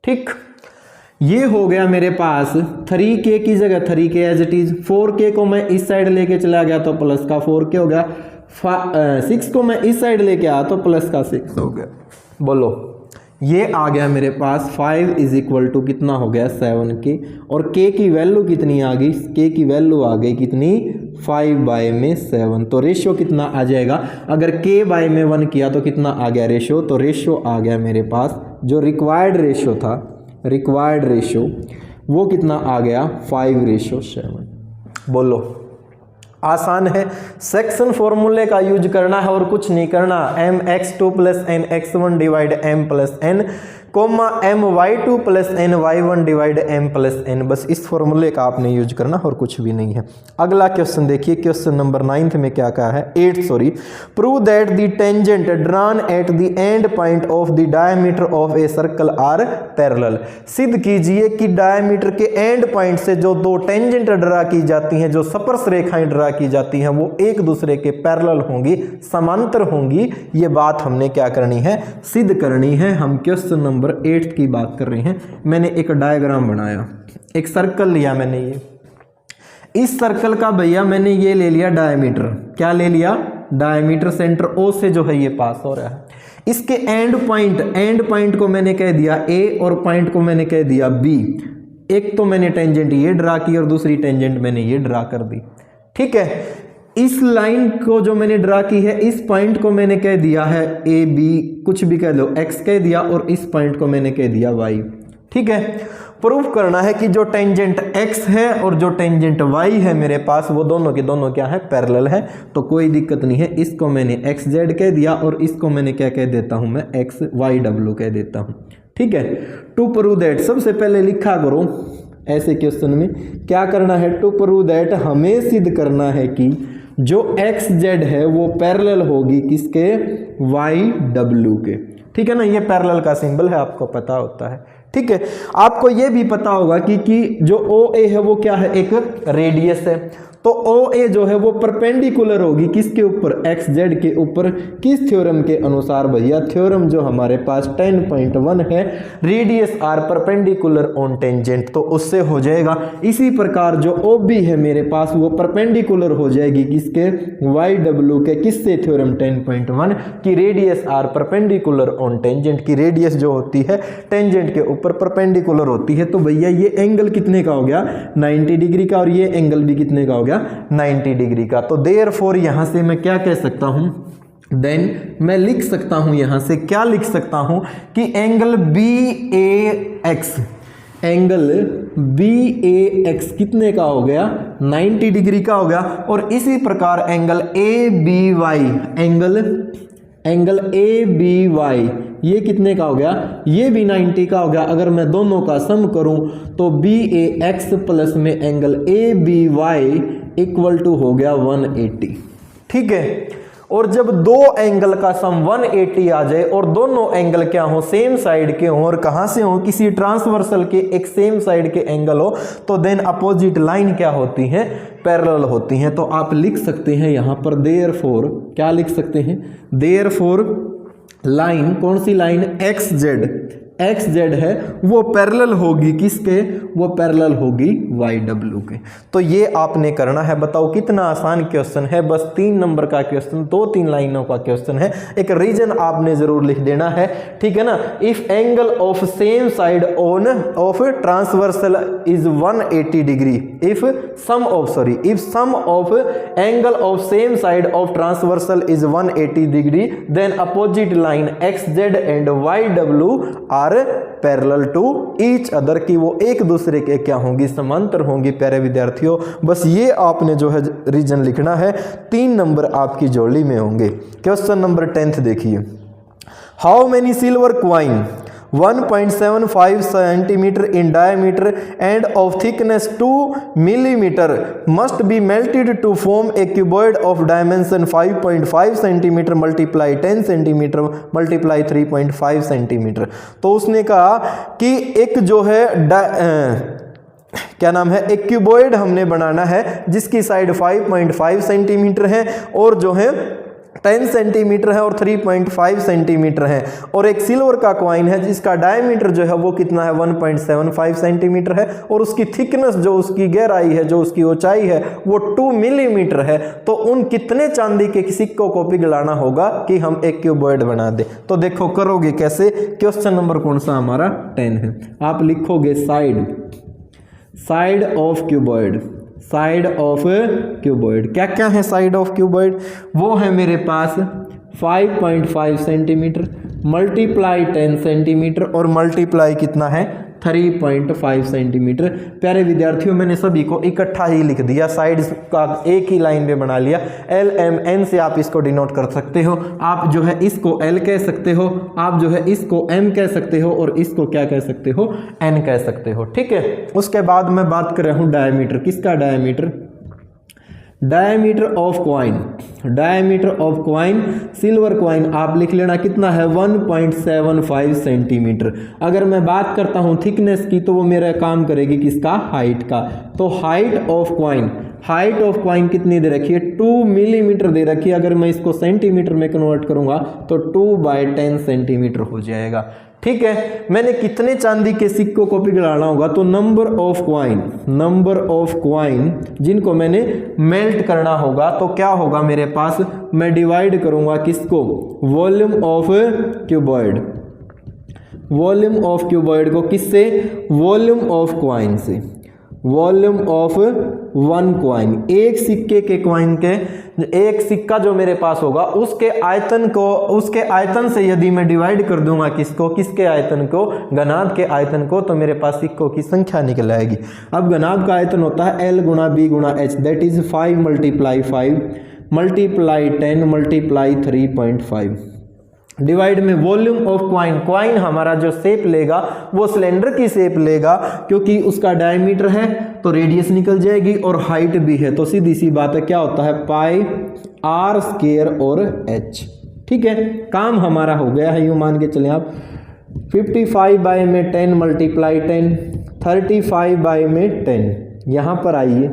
ठीक। ये हो गया मेरे पास 3k की जगह 3k as it is, 4k को मैं इस साइड लेके चला गया तो प्लस का 4k हो गया, 6 को मैं इस साइड लेके आया तो प्लस का 6 हो गया। बोलो ये आ गया मेरे पास 5 इज इक्वल टू कितना हो गया 7k, और k की वैल्यू कितनी आ गई, k की वैल्यू आ गई कितनी 5/7, तो रेशियो कितना आ जाएगा, अगर k बाय में 1 किया तो कितना आ गया रेशियो, तो रेशियो आ गया मेरे पास जो रिक्वायर्ड रेशियो था, रिक्वायर्ड रेशियो वो कितना आ गया 5/7। बोलो आसान है, सेक्शन फॉर्मूले का यूज करना है और कुछ नहीं करना, mx2 + nx1 divide m + n comma my2 + ny1 divide m + n, बस इस फॉर्मूले का आपने यूज करना और कुछ भी नहीं है। अगला क्वेश्चन देखिए, क्वेश्चन नंबर 9 में क्या कहा है, 8 sorry, prove that the tangent drawn at the end point of the diameter of a circle are parallel, सिद्ध कीजिए कि डायमीटर के एंड पॉइंट से जो दो टेंजेंट ड्रा की जाती हैं, जो स्पर्श रेखाएं ड्रा की जाती हैं, वो एक दूसरे के पैरेलल होंगी, समांतर होंगी। ये बात हमने क्या करनी है, सिद्ध करनी है। हम क्वेश्चन नंबर 8 की बात कर रहे हैं। मैंने एक डायग्राम बनाया, एक सर्कल लिया मैंने, ये इस सर्कल का भैया मैंने ये ले लिया डायमीटर, क्या ले लिया डायमीटर, सेंटर ओ से जो है ये पास हो रहा है। इसके एंड पॉइंट को मैंने कह दिया ए और पॉइंट को मैंने कह दिया बी। एक तो मैंने टेंजेंट ये ड्रा की और दूसरी टेंजेंट मैंने ये ड्रा कर दी, ठीक है। इस लाइन को जो मैंने ड्रा की है, इस पॉइंट को मैंने कह दिया है ए बी, कुछ भी कह लो, एक्स कह दिया, और इस पॉइंट को मैंने कह दिया वाई, ठीक है। प्रूफ करना है कि जो टेंजेंट x है और जो टेंजेंट y है मेरे पास, वो दोनों के दोनों क्या है, पैरेलल है। तो कोई दिक्कत नहीं है, इसको मैंने एक्स जेड कह दिया और इसको मैंने क्या कह देता हूं, मैं एक्स वाई डब्ल्यू कह देता हूं, ठीक है। टू प्रूव दैट, सबसे पहले लिखा करो ऐसे क्वेश्चन में क्या करना है, टू प्रूव दैट हमें सिद्ध करना है कि जो एक्स जेड है वो पैरेलल होगी किसके, वाई डब्ल्यू के, ठीक है ना। ये पैरेलल का सिंबल है, आपको पता होता है, ठीक है। आपको ये भी पता होगा कि जो ओ ए है वो क्या है, एक रेडियस है। तो ओ ए जो है वो परपेंडिकुलर होगी किसके ऊपर, एक्स जेड के ऊपर। किस थ्योरम के अनुसार भैया, थ्योरम जो हमारे पास 10.1 है, radius R perpendicular on tangent, तो उससे हो जाएगा। इसी प्रकार जो ओ बी है मेरे पास वो परपेंडिकुलर हो जाएगी किसके, वाई डब्ल्यू के। किससे, थ्योरम 10.1 की radius R perpendicular on tangent, की रेडियस जो होती है टेंजेंट के ऊपर परपेंडिकुलर होती है। तो भैया ये एंगल कितने का हो गया, 90 डिग्री का, और ये एंगल भी कितने का हो गया, 90 डिग्री का। तो देयरफॉर यहां से मैं क्या कह सकता हूं, देन मैं लिख सकता हूं, यहां से क्या लिख सकता हूं कि angle B A x, angle B A x कितने का हो गया, 90 डिग्री का हो गया। और इसी प्रकार angle A B Y, angle A B Y ये कितने का हो गया, ये भी 90 का हो गया। अगर मैं दोनों का सम करूं तो बी ए एक्स प्लस में angle A B Y equal to हो गया 180, ठीक है। और जब दो एंगल का सम 180 आ जाए और दोनों एंगल क्या हो, सेम साइड के हो, और कहां से हो, किसी ट्रांसवर्सल के एक सेम साइड के एंगल हो, तो देन अपोजिट लाइन क्या होती है, पैरेलल होती हैं। तो आप लिख सकते हैं यहां पर देयरफॉर, क्या लिख सकते हैं, देयरफॉर लाइन, कौन सी लाइन, एक्स जेड है वो पैरेलल होगी किसके, वो पैरेलल होगी वाई डब्ल्यू के। तो ये आपने करना है। बताओ कितना आसान क्वेश्चन है, बस 3 नंबर का क्वेश्चन, 2-3 लाइनों का क्वेश्चन है। एक रीजन आपने जरूर लिख देना है, ठीक है ना। If angle of same side on of transversal is 180 degree, if sum of angle of same side of transversal is 180 degree, then opposite line X Z and Y W are parallel to each other, की वो एक दूसरे के क्या होंगी, समांतर होंगी। प्यारे विद्यार्थियों, बस ये आपने जो है रीजन लिखना है, 3 नंबर आपकी जोड़ी में होंगे। क्वेश्चन नंबर 10 देखिए, how many silver coin 1.75 centimeter in diameter and of thickness 2 millimeter must be melted to form a cuboid of dimension 5.5 centimeter multiply 10 centimeter multiply 3.5 centimeter। तो उसने कहा कि एक जो है क्या नाम है, एक क्यूबॉइड हमने बनाना है जिसकी साइड 5.5 सेंटीमीटर है और जो है 10 सेंटीमीटर है और 3.5 सेंटीमीटर है, और एक सिल्वर का कॉइन है जिसका डायमीटर जो है वो कितना है, 1.75 सेंटीमीटर है, और उसकी थिकनेस जो उसकी गहराई है, जो उसकी ऊंचाई है वो 2 मिलीमीटर है। तो उन कितने चांदी के सिक्कों को पिघलाना होगा कि हम एक क्यूबॉइड बना दे। तो देखो करोगे कैसे, क्वेश्चन नंबर कौन सा हमारा 10 है। आप लिखोगे side of cuboid, side of cuboid क्या क्या है साइड ऑफ क्यूबॉइड, वो है मेरे पास 5.5 सेंटीमीटर मल्टीप्लाई 10 सेंटीमीटर और मल्टीप्लाई कितना है 3.5 सेंटीमीटर। प्यारे विद्यार्थियों, मैंने सभी को इकट्ठा ही लिख दिया, साइड्स का एक ही लाइन में बना लिया। एल एम एन से आप इसको डिनोट कर सकते हो। आप जो है इसको एल कह सकते हो, आप जो है इसको एम कह सकते हो, और इसको क्या कह सकते हो, एन कह सकते हो, ठीक है। उसके बाद मैं बात कर रहा हूं डायमीटर, किसका diameter, diameter of coin, diameter of coin, silver coin आप लिख लेना कितना है 1.75 सेंटीमीटर। अगर मैं बात करता हूं थिकनेस की तो वो मेरा काम करेगी किसका, हाइट का। तो height of coin, height of coin कितनी दे रखी है 2 मिलीमीटर दे रखी है। अगर मैं इसको सेंटीमीटर में कन्वर्ट करूंगा तो 2/10 सेंटीमीटर हो जाएगा। ठीक है, मैंने कितने चांदी के सिक्कों को पिघलाना होगा, तो नंबर ऑफ क्वाइन जिनको मैंने मेल्ट करना होगा, तो क्या होगा मेरे पास, मैं डिवाइड करूंगा किसको, वॉल्यूम ऑफ क्यूबॉइड को किससे, वॉल्यूम ऑफ क्वाइन से, वॉल्यूम ऑफ 1 क्वाइन। एक सिक्के के क्वाइन के, एक सिक्का जो मेरे पास होगा उसके आयतन से यदि मैं डिवाइड कर दूंगा किसको, किसके आयतन को, घनाभ के आयतन को, तो मेरे पास सिक्कों की संख्या निकल आएगी। अब घनाभ का आयतन होता है L गुणा B गुणा H, दैट इज 5 × 5 × 10 × 3.5 डिवाइड में वॉल्यूम ऑफ क्वाइन हमारा जो शेप लेगा वो सिलेंडर की शेप लेगा, क्योंकि उसका डायमीटर है तो रेडियस निकल जाएगी और हाइट भी है, तो सीधी सी बात है क्या होता है पाई r² और h। ठीक है, काम हमारा हो गया है, यूं मान के चलें आप 55/10 × 10 35/10। यहां पर आइए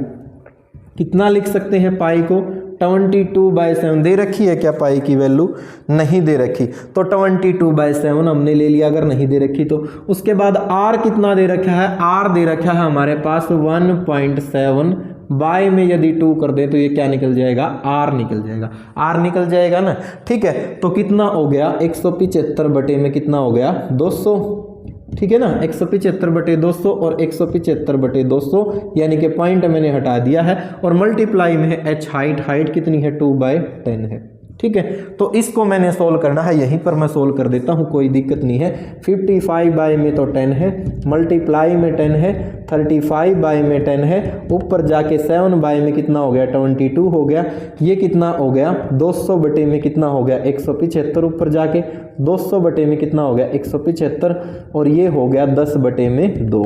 कितना लिख सकते हैं पाई को, 22/7 दे रखी है क्या पाई की वैल्यू, नहीं दे रखी, तो 22/7 हमने ले लिया। अगर नहीं दे रखी तो उसके बाद r कितना दे रखा है, r दे रखा है हमारे पास 1.7, बाय में यदि 2 कर दें तो ये क्या निकल जाएगा, r निकल जाएगा ना। ठीक है, तो कितना हो गया 175 बटे में कितना हो गया 200। ठीक है ना, 175/200 और 175/200, यानी कि पॉइंट मैंने हटा दिया है, और मल्टीप्लाई में है h हाइट कितनी है 2/10 है। ठीक है, तो इसको मैंने सोल्व करना है, यहीं पर मैं सोल्व कर देता हूं, कोई दिक्कत नहीं है। 55 में तो 10 है, मल्टीप्लाई में 10 है, 35 में 10 है, ऊपर जाके 7 में कितना हो गया 22 हो गया, ये कितना हो गया 200 बटे में कितना हो गया 175, ऊपर जाके 200 बटे में कितना हो गया 175, और ये हो गया 10 बटे में 2।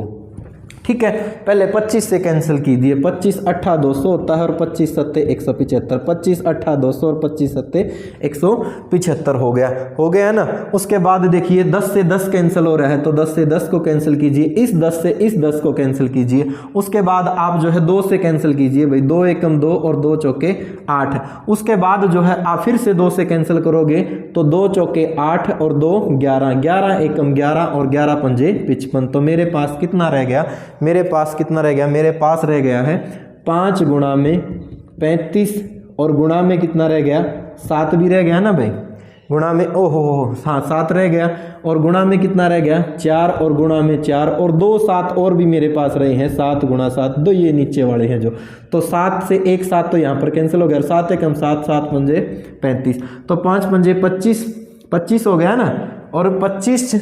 ठीक है, पहले 25 से कैंसिल कीजिए, 25 8 200 होता है और 25 7 175, 25 8 200 और 25 7 175 हो गया ना। उसके बाद देखिए 10 से 10 कैंसिल हो रहा है, तो 10 से 10 को कैंसिल कीजिए, इस 10 से इस 10 को कैंसिल कीजिए, उसके बाद आप जो है 2 से कैंसिल कीजिए भाई, 2 एकम 2 और 2 चौके 8। उसके बाद जो है आप फिर से 2 से कैंसिल करोगे तो 2 चौके 8 और 2 11, 11 एकम 11 और 11 पंजे 55। तो मेरे पास कितना रह गया, मेरे पास रह गया है 5 गुणा में 35 और गुणा में कितना रह गया 7 भी रह गया ना भाई, गुणा में हाँ 7 रह गया, और गुणा में कितना रह गया 4 और गुणा में 4 और 2 7 और भी मेरे पास रहे हैं 7 गुणा 7, 2 ये नीचे वाले हैं जो, तो 7 से 1 7 तो यहाँ पर कैंसिल हो गया, 7 एकम 7 7 पंजे 35, तो 5 पंजे 25 हो गया ना, और 25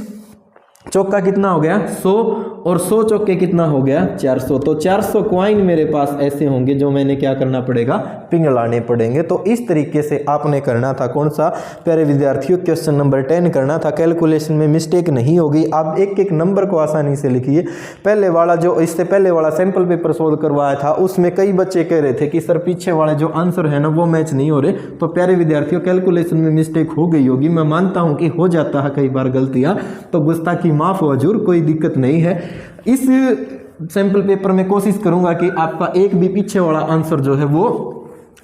चौका कितना हो गया 100 और 100 चौके कितना हो गया 400। तो 400 क्वाइन मेरे पास ऐसे होंगे जो मैंने क्या करना पड़ेगा, पिघलाने पड़ेंगे। तो इस तरीके से आपने करना था, कौन सा प्यारे विद्यार्थियों, क्वेश्चन नंबर 10 करना था। कैलकुलेशन में मिस्टेक नहीं होगी, आप एक एक नंबर को आसानी से लिखिए। पहले वाला जो इससे पहले वाला सैंपल पेपर सोल्व करवाया था उसमें कई बच्चे कह रहे थे कि सर पीछे वाले जो आंसर है ना वो मैच नहीं हो रहे। तो प्यारे विद्यार्थियों कैलकुलेशन में मिस्टेक हो गई होगी, मैं मानता हूँ कि हो जाता है कई बार गलतियाँ, तो गुस्ताखी माफ हो हजूर, कोई दिक्कत नहीं है। इस सैंपल पेपर में कोशिश करूंगा कि आपका एक भी पीछे वाला आंसर जो है वो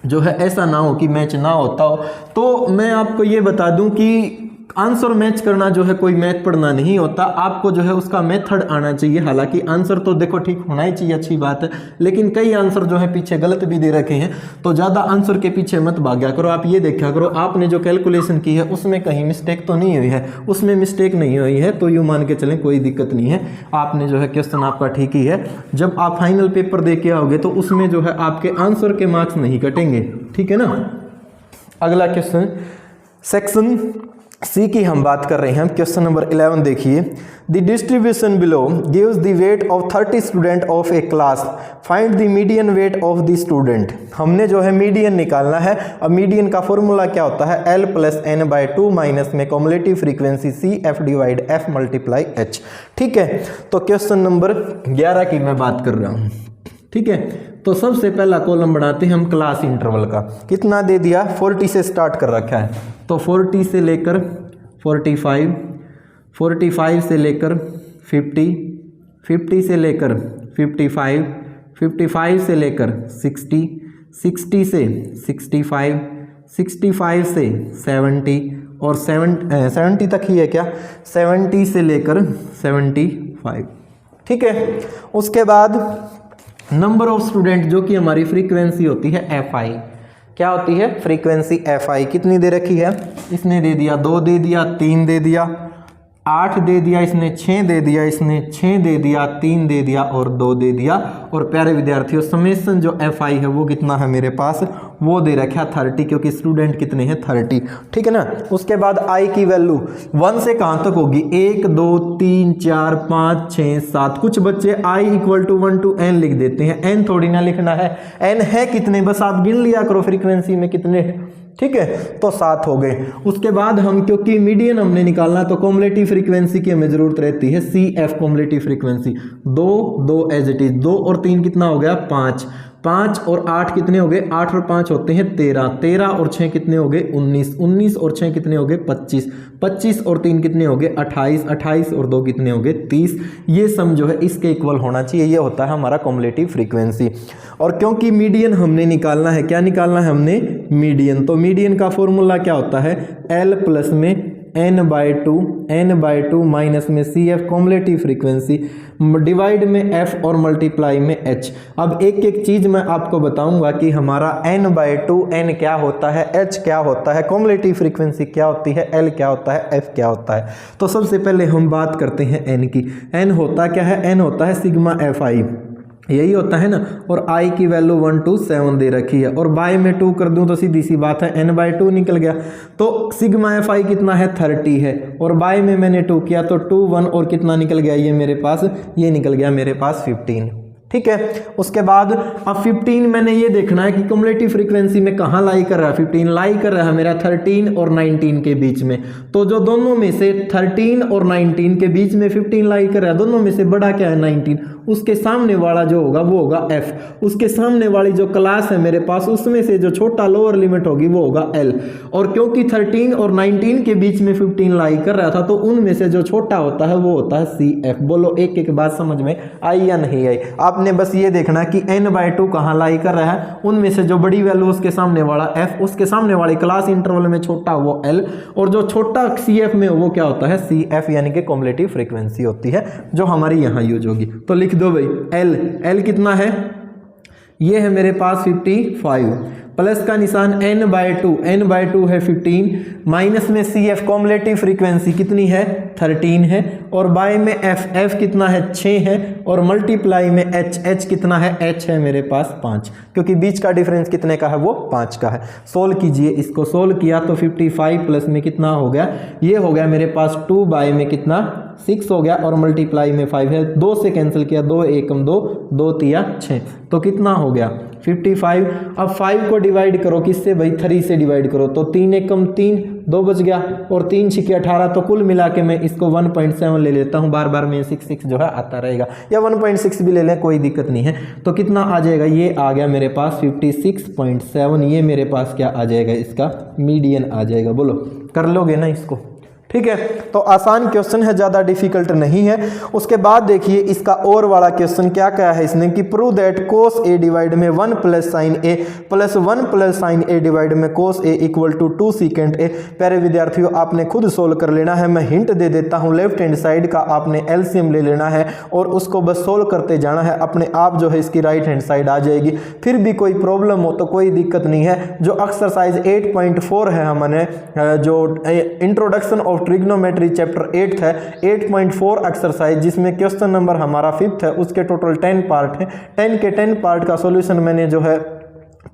जो है ऐसा ना हो कि मैच ना होता हो। तो मैं आपको ये बता दूं कि आंसर मैच करना जो है कोई मैथ पढ़ना नहीं होता, आपको जो है उसका मेथड आना चाहिए। हालांकि आंसर तो देखो ठीक होना ही चाहिए, अच्छी बात है, लेकिन कई आंसर जो है पीछे गलत भी दे रखे हैं, तो ज़्यादा आंसर के पीछे मत भाग्या करो। आप ये देखा करो आपने जो कैलकुलेशन की है उसमें कहीं मिस्टेक तो नहीं हुई है, उसमें मिस्टेक नहीं हुई है तो यूँ मान के चलें कोई दिक्कत नहीं है, आपने जो है क्वेश्चन आपका ठीक ही है। जब आप फाइनल पेपर दे के आओगे तो उसमें जो है आपके आंसर के मार्क्स नहीं कटेंगे, ठीक है ना। अगला क्वेश्चन सेक्शन सी की हम बात कर रहे हैं, क्वेश्चन नंबर 11 देखिए। The distribution below gives the weight of 30 student of A class, find the median weight of the student. हमने जो है मीडियन निकालना है। अब मीडियन का फॉर्मूला क्या होता है, L + n/2 माइनस में cumulative frequency CF / F × H। ठीक है, तो क्वेश्चन नंबर 11 की मैं बात कर रहा हूँ। ठीक है, तो सबसे पहला कॉलम बनाते हैं हम क्लास इंटरवल का। कितना दे दिया, 40 से स्टार्ट कर रखा है, तो 40 से लेकर 45, 45 से लेकर 50, 50 से लेकर 55, 55 से लेकर 60, 60 से 65, 65 से 70 और 70 तक ही है क्या, 70 से लेकर 75, ठीक है। उसके बाद नंबर ऑफ स्टूडेंट जो कि हमारी फ्रीक्वेंसी होती है FI, क्या होती है फ्रीक्वेंसी FI, कितनी दे रखी है, इसने दे दिया 2 दे दिया, 3 दे दिया, 8 दे दिया, इसने 6 दे दिया, इसने 6 दे दिया, 3 दे दिया और 2 दे दिया। और प्यारे विद्यार्थियों समेसन जो FI है वो कितना है मेरे पास, वो दे रखा है 30, क्योंकि स्टूडेंट कितने हैं 30, ठीक है ना। उसके बाद I की वैल्यू 1 से कहाँ तक होगी, 1 2 3 4 5 6 7, कुछ बच्चे I = 1 to n लिख देते हैं, n थोड़ी ना लिखना है, n है कितने बस आप गिन लिया करो फ्रीक्वेंसी में कितने, ठीक है, तो 7 हो गए। उसके बाद हम, क्योंकि मीडियन हमने निकालना तो कॉम्युलेटिव फ्रीक्वेंसी की हमें जरूरत रहती है CF cumulative frequency, 2 2 as it is, 2 और 3 कितना हो गया 5, 5 और 8 कितने हो गए, 8 और 5 होते हैं 13, 13 और 6 कितने हो गए 19, 19 और 6 कितने हो गए 25, 25 और 3 कितने हो गए 28, 28 और 2 कितने हो गए 30। ये सम जो है इसके इक्वल होना चाहिए, ये होता है हमारा कॉम्युलेटिव फ्रीक्वेंसी। और क्योंकि मीडियन हमने निकालना है, क्या निकालना है हमने, मीडियन, तो मीडियन का फॉर्मूला क्या होता है, L प्लस में n/2 माइनस में CF कॉम्युलेटिव फ्रीक्वेंसी डिवाइड में F और मल्टीप्लाई में H। अब एक एक चीज मैं आपको बताऊंगा कि हमारा n/2 n क्या होता है, H क्या होता है, कॉम्युलेटिव फ्रीक्वेंसी क्या होती है, L क्या होता है, F क्या होता है। तो सबसे पहले हम बात करते हैं n की। n होता क्या है, n होता है सिग्मा FI, यही होता है ना। और I की वैल्यू 1 to 7 दे रखी है, और बाय में 2 कर दूं तो सीधी सी बात है n/2 निकल गया। तो सिग्मा FI कितना है 30 है, और बाय में मैंने 2 किया तो 2 1 और कितना निकल गया ये मेरे पास, ये निकल गया मेरे पास 15, ठीक है। उसके बाद अब 15 मैंने ये देखना है कि कम्युलेटिव फ्रीक्वेंसी में कहाँ लाई कर रहा है, 15 लाई कर रहा है मेरा 13 और 19 के बीच में। तो जो दोनों में से 13 और 19 के बीच में 15 लाई कर रहा है, दोनों में से बड़ा क्या है 19, उसके सामने वाला जो होगा वो होगा F, उसके सामने वाली जो क्लास है मेरे पास उसमें से जो छोटा लोअर लिमिट होगी वो होगा L। और क्योंकि 13 और 19 के बीच में 15 लाई कर रहा था तो उनमें से जो छोटा होता है वो होता है CF। बोलो एक एक बात समझ में आई या नहीं आई। आपने बस ये देखना कि n/2 कहाँ लाई कर रहा है, उनमें से जो बड़ी वैल्यू उसके सामने वाला F, उसके सामने वाली क्लास इंटरवल में छोटा वो L, और जो छोटा CF में वो क्या होता है CF, यानी कि कॉम्युलेटिव फ्रीक्वेंसी होती है जो हमारी यहाँ यूज होगी। तो लिख दो भाई L कितना है, ये है मेरे पास 55, प्लस का निशान n/2 है 15, माइनस में CF कॉम्युलेटिव फ्रीक्वेंसी कितनी है 13 है, और बाय में F कितना है 6 है, और मल्टीप्लाई में H कितना है, H है मेरे पास 5, क्योंकि बीच का डिफरेंस कितने का है वो 5 का है। सोल्व कीजिए, इसको सोल्व किया तो 55 प्लस में कितना हो गया, ये हो गया मेरे पास 2 बाय में कितना 6 हो गया, और मल्टीप्लाई में 5 है, 2 से कैंसिल किया, 2 एकम 2, 2 तिया 6, तो कितना हो गया 55। अब 5 को डिवाइड करो किससे भाई, 3 से डिवाइड करो, तो 3 एकम 3, 2 बच गया, और 3 6 18, तो कुल मिला के मैं इसको 1.7 ले लेता हूँ, बार बार में 6 जो है आता रहेगा, या 1.6 भी ले लें कोई दिक्कत नहीं है। तो कितना आ जाएगा, ये आ गया मेरे पास 56.7, ये मेरे पास क्या आ जाएगा, इसका मीडियन आ जाएगा। बोलो कर लोगे ना इसको, ठीक है। तो आसान क्वेश्चन है, ज़्यादा डिफिकल्ट नहीं है। उसके बाद देखिए इसका और वाला क्वेश्चन क्या कहा है इसने कि prove that cos a divide में 1 plus sine a plus 1 plus sine a divide में cos a equal to 2 second a। प्यारे विद्यार्थियों आपने खुद सोल्व कर लेना है, मैं हिंट दे देता हूँ, लेफ्ट हैंड साइड का आपने एलसीएम ले लेना है और उसको बस सोल्व करते जाना है, अपने आप जो है इसकी राइट हैंड साइड आ जाएगी। फिर भी कोई प्रॉब्लम हो तो कोई दिक्कत नहीं है। जो एक्सरसाइज 8.4 है, हमने जो इंट्रोडक्शन ऑफ ट्रिग्नोमेट्री चैप्टर 8 है, 8.4 एक्सरसाइज जिसमें क्वेश्चन नंबर हमारा 5th है, उसके टोटल 10 पार्ट है। 10 के 10 पार्ट का सॉल्यूशन मैंने जो है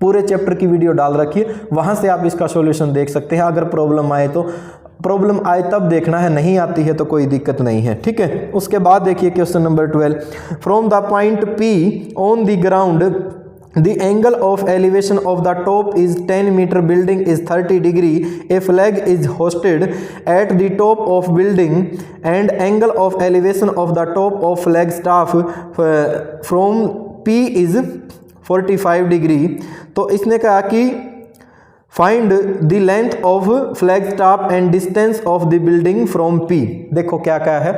पूरे चैप्टर की वीडियो डाल रखी है, वहां से आप इसका सॉल्यूशन देख सकते हैं। अगर प्रॉब्लम आए तो प्रॉब्लम आए तब देखना है, नहीं आती है तो कोई दिक्कत नहीं है, ठीक है। उसके बाद देखिए question number 12, from the point P on the ground the angle of elevation of the top is 10 meter, building is 30 degree, a flag is hoisted at the top of building and angle of elevation of the top of flag staff from P is 45 degree। तो इसने कहा कि find the length of flag staff and distance of the building from P। देखो क्या कहा है,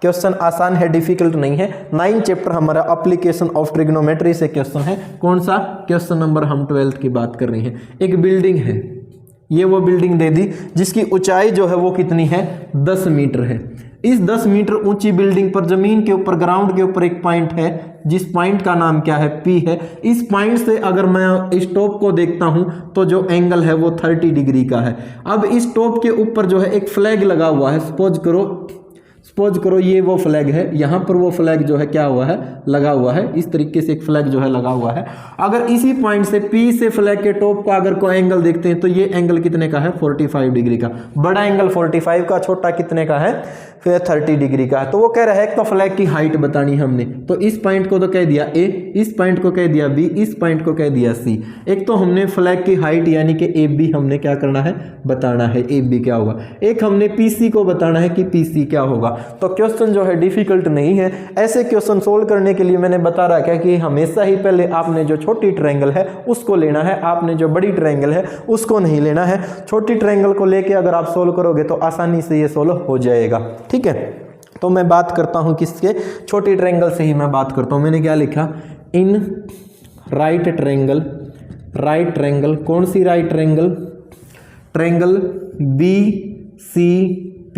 क्वेश्चन आसान है, डिफिकल्ट नहीं है। 9 चैप्टर हमारा एप्लीकेशन ऑफ ट्रिग्नोमेट्री से क्वेश्चन है। कौन सा क्वेश्चन नंबर, हम 12th की बात कर रहे हैं। एक बिल्डिंग है, ये वो बिल्डिंग दे दी जिसकी ऊंचाई जो है वो कितनी है, 10 मीटर है। इस 10 मीटर ऊंची बिल्डिंग पर जमीन के ऊपर, ग्राउंड के ऊपर एक पॉइंट है, जिस पॉइंट का नाम क्या है, P है। इस पॉइंट से अगर मैं इस टॉप को देखता हूं तो जो एंगल है वो 30 डिग्री का है। अब इस टॉप के ऊपर जो है एक फ्लैग लगा हुआ है, सपोज करो ये वो फ्लैग है, यहाँ पर वो फ्लैग जो है क्या हुआ है, लगा हुआ है। इस तरीके से एक फ्लैग जो है लगा हुआ है। अगर इसी पॉइंट से P से फ्लैग के टॉप का अगर कोई एंगल देखते हैं तो ये एंगल कितने का है, 45 डिग्री का। बड़ा एंगल 45 का, छोटा कितने का है, फिर 30 डिग्री का है। तो वो कह रहा है एक तो फ्लैग की हाइट बतानी हमने, तो इस पॉइंट को तो कह दिया A, इस पॉइंट को कह दिया B, इस पॉइंट को कह दिया C। एक तो हमने फ्लैग की हाइट यानी कि AB हमने क्या करना है, बताना है AB क्या होगा। एक हमने PC को बताना है कि PC क्या होगा। तो क्वेश्चन जो है डिफिकल्ट नहीं है। ऐसे क्वेश्चन सोल्व करने के लिए मैंने बता रखा है कि हमेशा ही पहले आपने जो छोटी ट्रायंगल है उसको लेना है, आपने जो बड़ी ट्रायंगल है उसको नहीं लेना है। छोटी ट्रायंगल को लेके अगर आप सोल्व करोगे तो आसानी से ये सोल्व हो जाएगा, ठीक है। तो मैं बात करता हूं किसके, छोटी ट्रायंगल से ही मैं बात करता हूं। मैंने क्या लिखा, इन राइट ट्रायंगल, कौन सी राइट ट्रायंगल, ट्रायंगल BCP,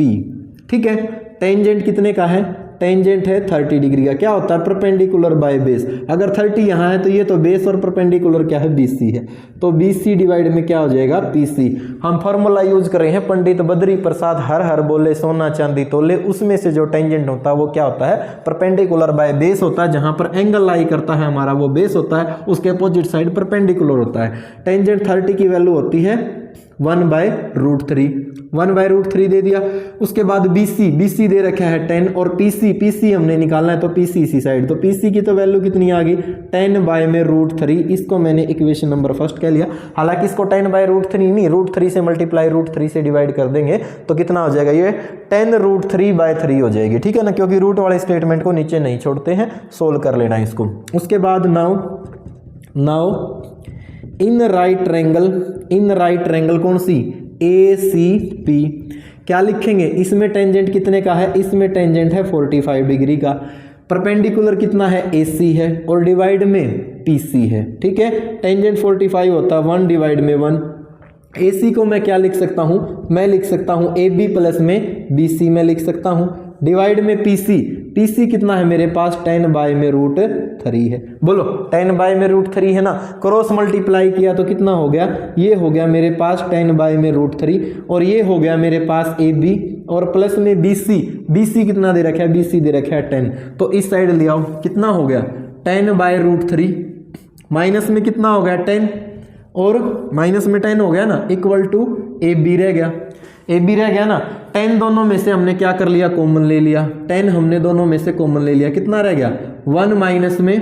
ठीक है। टेंजेंट कितने का है, टेंजेंट है 30 डिग्री का। क्या होता है, परपेंडिकुलर बाय बेस। अगर 30 यहाँ है तो ये तो बेस और परपेंडिकुलर क्या है, BC है। तो BC डिवाइड में क्या हो जाएगा, PC। हम फॉर्मूला यूज कर रहे हैं, पंडित बद्री प्रसाद हर हर बोले सोना चांदी तोले। उसमें से जो टेंजेंट होता है वो क्या होता है, परपेंडिकुलर बाय बेस होता है। जहां पर एंगल लाई करता है हमारा वो बेस होता है, उसके अपोजिट साइड परपेंडिकुलर होता है। टेंजेंट 30 की वैल्यू होती है 1/√3, 1/√3 दे दिया। उसके बाद BC दे रखा है 10 और PC हमने निकालना है तो PC इसी साइड। तो PC की तो वैल्यू कितनी आ गई, 10/√3। इसको मैंने इक्वेशन नंबर फर्स्ट कह लिया। हालांकि इसको 10/√3 नहीं, √3 से मल्टीप्लाई √3 से डिवाइड कर देंगे तो कितना हो जाएगा, ये 10√3/3 हो जाएगी, ठीक है ना, क्योंकि रूट वाले स्टेटमेंट को नीचे नहीं छोड़ते हैं। सोल्व कर लेना इसको। उसके बाद नाउ इन राइट ट्रायंगल कौन सी, ACP। क्या लिखेंगे, इसमें टेंजेंट कितने का है, इसमें टेंजेंट है 45 डिग्री का। परपेंडिकुलर कितना है, AC है और डिवाइड में PC है, ठीक है। टेंजेंट 45 होता है 1/1। AC को मैं क्या लिख सकता हूं, मैं लिख सकता हूं AB प्लस में BC में लिख सकता हूं, डिवाइड में PC कितना है मेरे पास, 10/√3 है। बोलो 10/√3 है ना। क्रॉस मल्टीप्लाई किया तो कितना हो गया, ये हो गया मेरे पास 10/√3 और ये हो गया मेरे पास AB और प्लस में BC कितना दे रखा है, BC दे रखा है 10। तो इस साइड ले आओ, कितना हो गया 10/√3 माइनस में कितना हो गया 10 और माइनस में 10 हो गया ना, इक्वल टू AB रह गया ना। 10 दोनों में से हमने क्या कर लिया, कॉमन ले लिया। 10 हमने दोनों में से कॉमन ले लिया, कितना रह गया 1 माइनस में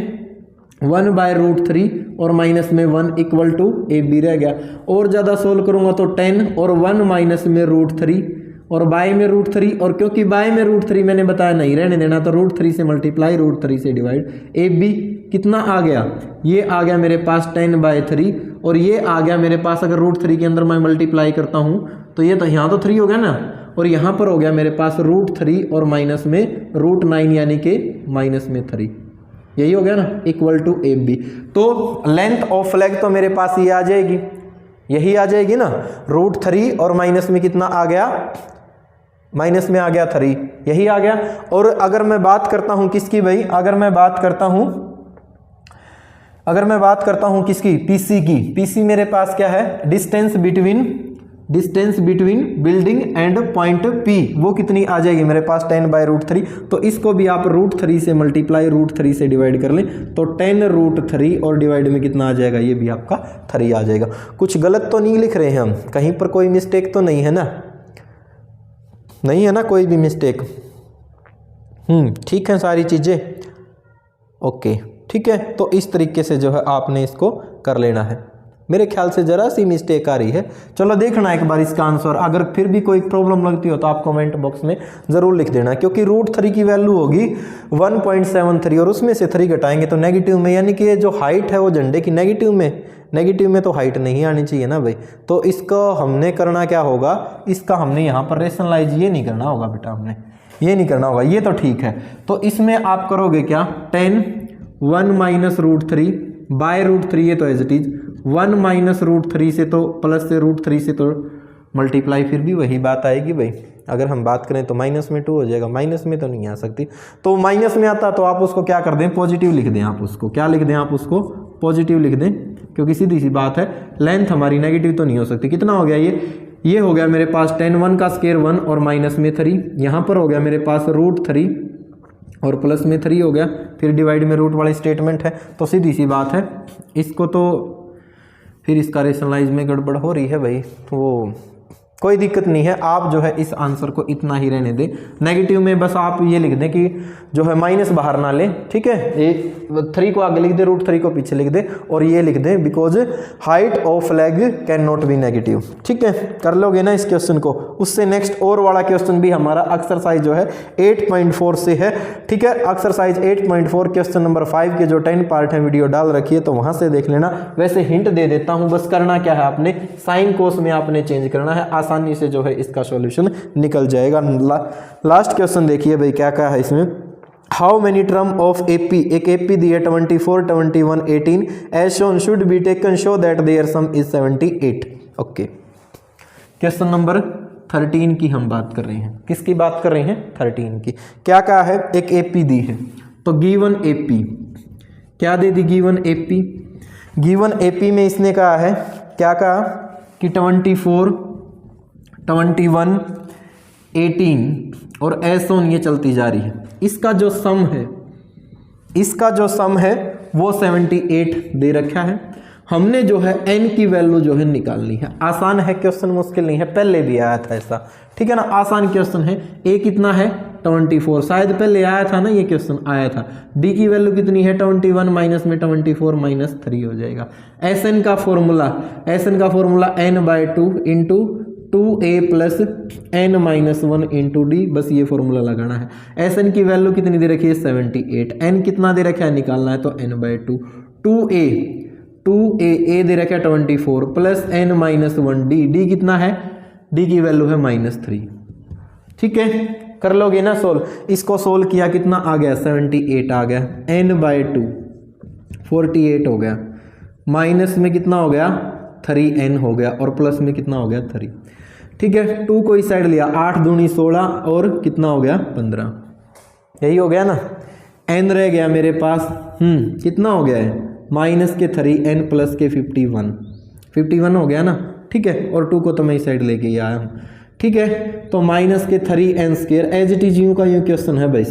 1/√3 और माइनस में 1 इक्वल टू AB रह गया। और ज़्यादा सोल्व करूंगा तो 10 और 1 माइनस में √3 और बाय में √3, और क्योंकि बाय में √3 मैंने बताया नहीं रहने देना तो √3 से मल्टीप्लाई, √3 से डिवाइड। AB कितना आ गया, ये आ गया मेरे पास 10/3 और ये आ गया मेरे पास, अगर √3 के अंदर मैं मल्टीप्लाई करता हूँ तो ये तो यहाँ तो 3 हो गया ना, और यहाँ पर हो गया मेरे पास √3 और माइनस में √9 यानी कि माइनस में 3, यही हो गया ना, इक्वल टू AB। तो लेंथ ऑफ फ्लैग तो मेरे पास ये आ जाएगी, यही आ जाएगी ना, √3 और माइनस में कितना आ गया, माइनस में आ गया 3, यही आ गया। और अगर मैं बात करता हूं किसकी भाई, अगर मैं बात करता हूं किसकी, PC की। PC मेरे पास क्या है, distance between building and point P, वो कितनी आ जाएगी मेरे पास 10/√3। तो इसको भी आप √3 से मल्टीप्लाई, √3 से डिवाइड कर लें तो 10√3 और डिवाइड में कितना आ जाएगा, ये भी आपका 3 आ जाएगा। कुछ गलत तो नहीं लिख रहे हैं हम, कहीं पर कोई मिस्टेक तो नहीं है ना, नहीं है ना कोई भी मिस्टेक, ठीक है सारी चीज़ें, ओके ठीक है। तो इस तरीके से जो है आपने इसको कर लेना है। मेरे ख्याल से ज़रा सी मिस्टेक आ रही है, चलो देखना एक बार इसका आंसर। अगर फिर भी कोई प्रॉब्लम लगती हो तो आप कमेंट बॉक्स में ज़रूर लिख देना, क्योंकि √3 की वैल्यू होगी 1.73 और उसमें से 3 घटाएंगे तो नेगेटिव में, यानी कि ये जो हाइट है वो झंडे की नेगेटिव में तो हाइट नहीं आनी चाहिए ना भाई। तो इसको हमने करना क्या होगा, इसका हमने यहाँ पर रेशनलाइज ये नहीं करना होगा बेटा, हमने ये नहीं करना होगा, ये तो ठीक है। तो इसमें आप करोगे क्या, 10 1 माइनस रूट 3 बाय रूट 3, ये तो as it is 1 minus root 3 से तो प्लस से रूट 3 से तो मल्टीप्लाई, फिर भी वही बात आएगी भाई। अगर हम बात करें तो माइनस में 2 हो जाएगा, माइनस में तो नहीं आ सकती। तो माइनस में आता तो आप उसको क्या कर दें, पॉजिटिव लिख दें। आप उसको क्या लिख दें, आप उसको पॉजिटिव लिख दें, क्योंकि सीधी सी बात है लेंथ हमारी नेगेटिव तो नहीं हो सकती। कितना हो गया ये हो गया मेरे पास 10, 1 का स्क्वायर 1 और माइनस में 3, यहाँ पर हो गया मेरे पास रूट 3 और प्लस में 3 हो गया, फिर डिवाइड में रूट वाली स्टेटमेंट है। तो सीधी सी बात है, इसको तो फिर इसका रेशनलाइज में गड़बड़ हो रही है भाई, तो कोई दिक्कत नहीं है। आप जो है इस आंसर को इतना ही रहने दें, नेगेटिव में बस आप ये लिख दें कि जो है माइनस बाहर ना लें, ठीक है। ये 3 को आगे लिख दे, रूट 3 को पीछे लिख दे, और ये लिख दें because height of flag can not be negative, ठीक है। कर लोगे ना इस क्वेश्चन को। उससे नेक्स्ट और वाला क्वेश्चन भी हमारा एक्सरसाइज जो है 8.4 से है, ठीक है। एक्सरसाइज 8.4 क्वेश्चन नंबर 5 के जो 10 पार्ट है वीडियो डाल रखी है, तो वहां से देख लेना। वैसे हिंट दे देता हूं, बस करना क्या है, आपने साइन कोस में आपने चेंज करना है, आसानी से जो है इसका सॉल्यूशन निकल जाएगा। लास्ट क्वेश्चन देखिए भाई क्या क्या है इसमें। How many term of AP, एक एपी दी है 24, 21, 18 as shown should be taken show that there sum is 78। Okay, question number 13 की हम बात कर रहे हैं। किसकी बात कर रहे हैं, 13 की। क्या क्या है, एक एपी दी है, तो गिवन एपी क्या दे दी, गिवन एपी। गिवन एपी में इसने कहा है, क्या कहा कि 24, 21, 18 और ऐसा ये चलती जा रही है। इसका जो सम है वो 78 दे रखा है। हमने जो है n की वैल्यू जो है निकालनी है। आसान है क्वेश्चन, मुश्किल नहीं है, पहले भी आया था ऐसा, ठीक है ना। आसान क्वेश्चन है। a कितना है 24, शायद पहले आया था ना, ये क्वेश्चन आया था। d की वैल्यू कितनी है 21, माइनस में 24 माइनस 3 हो जाएगा। sn का formula n/2 into 2a plus n minus 1 into D, बस ये फॉर्मूला लगाना है। एस एन की वैल्यू कितनी दे रखी है 78, n कितना दे रखा है निकालना है, तो n/2 2a दे रखा है 24 प्लस n माइनस 1 डी कितना है, डी की वैल्यू है -3, ठीक है। कर लोगे ना सोल्व। इसको सोल्व किया कितना आ गया 78 आ गया, n/2 48 हो गया, माइनस में कितना हो गया 3n हो गया, और प्लस में कितना हो गया 3, ठीक है। 2 को इस साइड लिया, 8 दूनी 16 और कितना हो गया 15, यही हो गया ना। n रह गया मेरे पास कितना हो गया है माइनस के 3n प्लस के 51 हो गया ना, ठीक है। और 2 को तो मैं इस साइड लेके ही आया हूँ, ठीक है। तो माइनस के 3n square as it is यूं का यूं क्वेश्चन है भाई,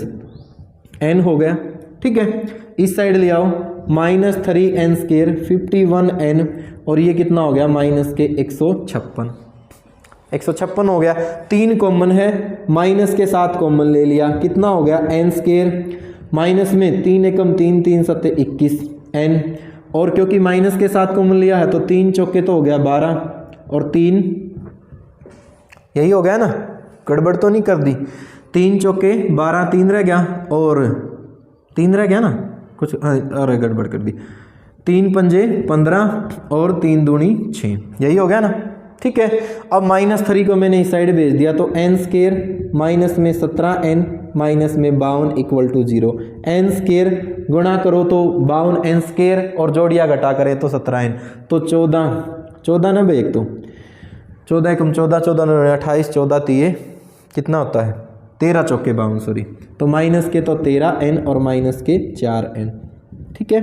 n हो गया, ठीक है। इस साइड ले आओ, माइनस 3n स्क्वायर 51n, और ये कितना हो गया माइनस के 156 हो गया। 3 कॉमन है, माइनस के साथ कॉमन ले लिया, कितना हो गया n स्क्वायर, माइनस में 3 एकम 3, 3 सत्ते 21 n, और क्योंकि माइनस के साथ कॉमन लिया है तो 3 चौके तो हो गया 12 और 3, यही हो गया ना, गड़बड़ तो नहीं कर दी। 3 चौके 12, 3 रह गया और 3 रह गया ना, कुछ अरे गड़बड़ कर दी। 3 पंजे 15 और 3 दूनी 6, यही हो गया ना, ठीक है। अब -3 को मैंने इस साइड भेज दिया, तो n स्क्वायर माइनस में 17n माइनस में 52 इक्वल टू 0। n स्क्वायर गुणा करो तो 52n स्क्वायर, और जोड़िया घटा करें तो 17n, तो 14 ना भाई, एक तो 14 एकम 14, 14 28, 14 3 कितना होता है 13 चौके 52, सॉरी। तो माइनस के तो 13n और माइनस के 4n, ठीक है।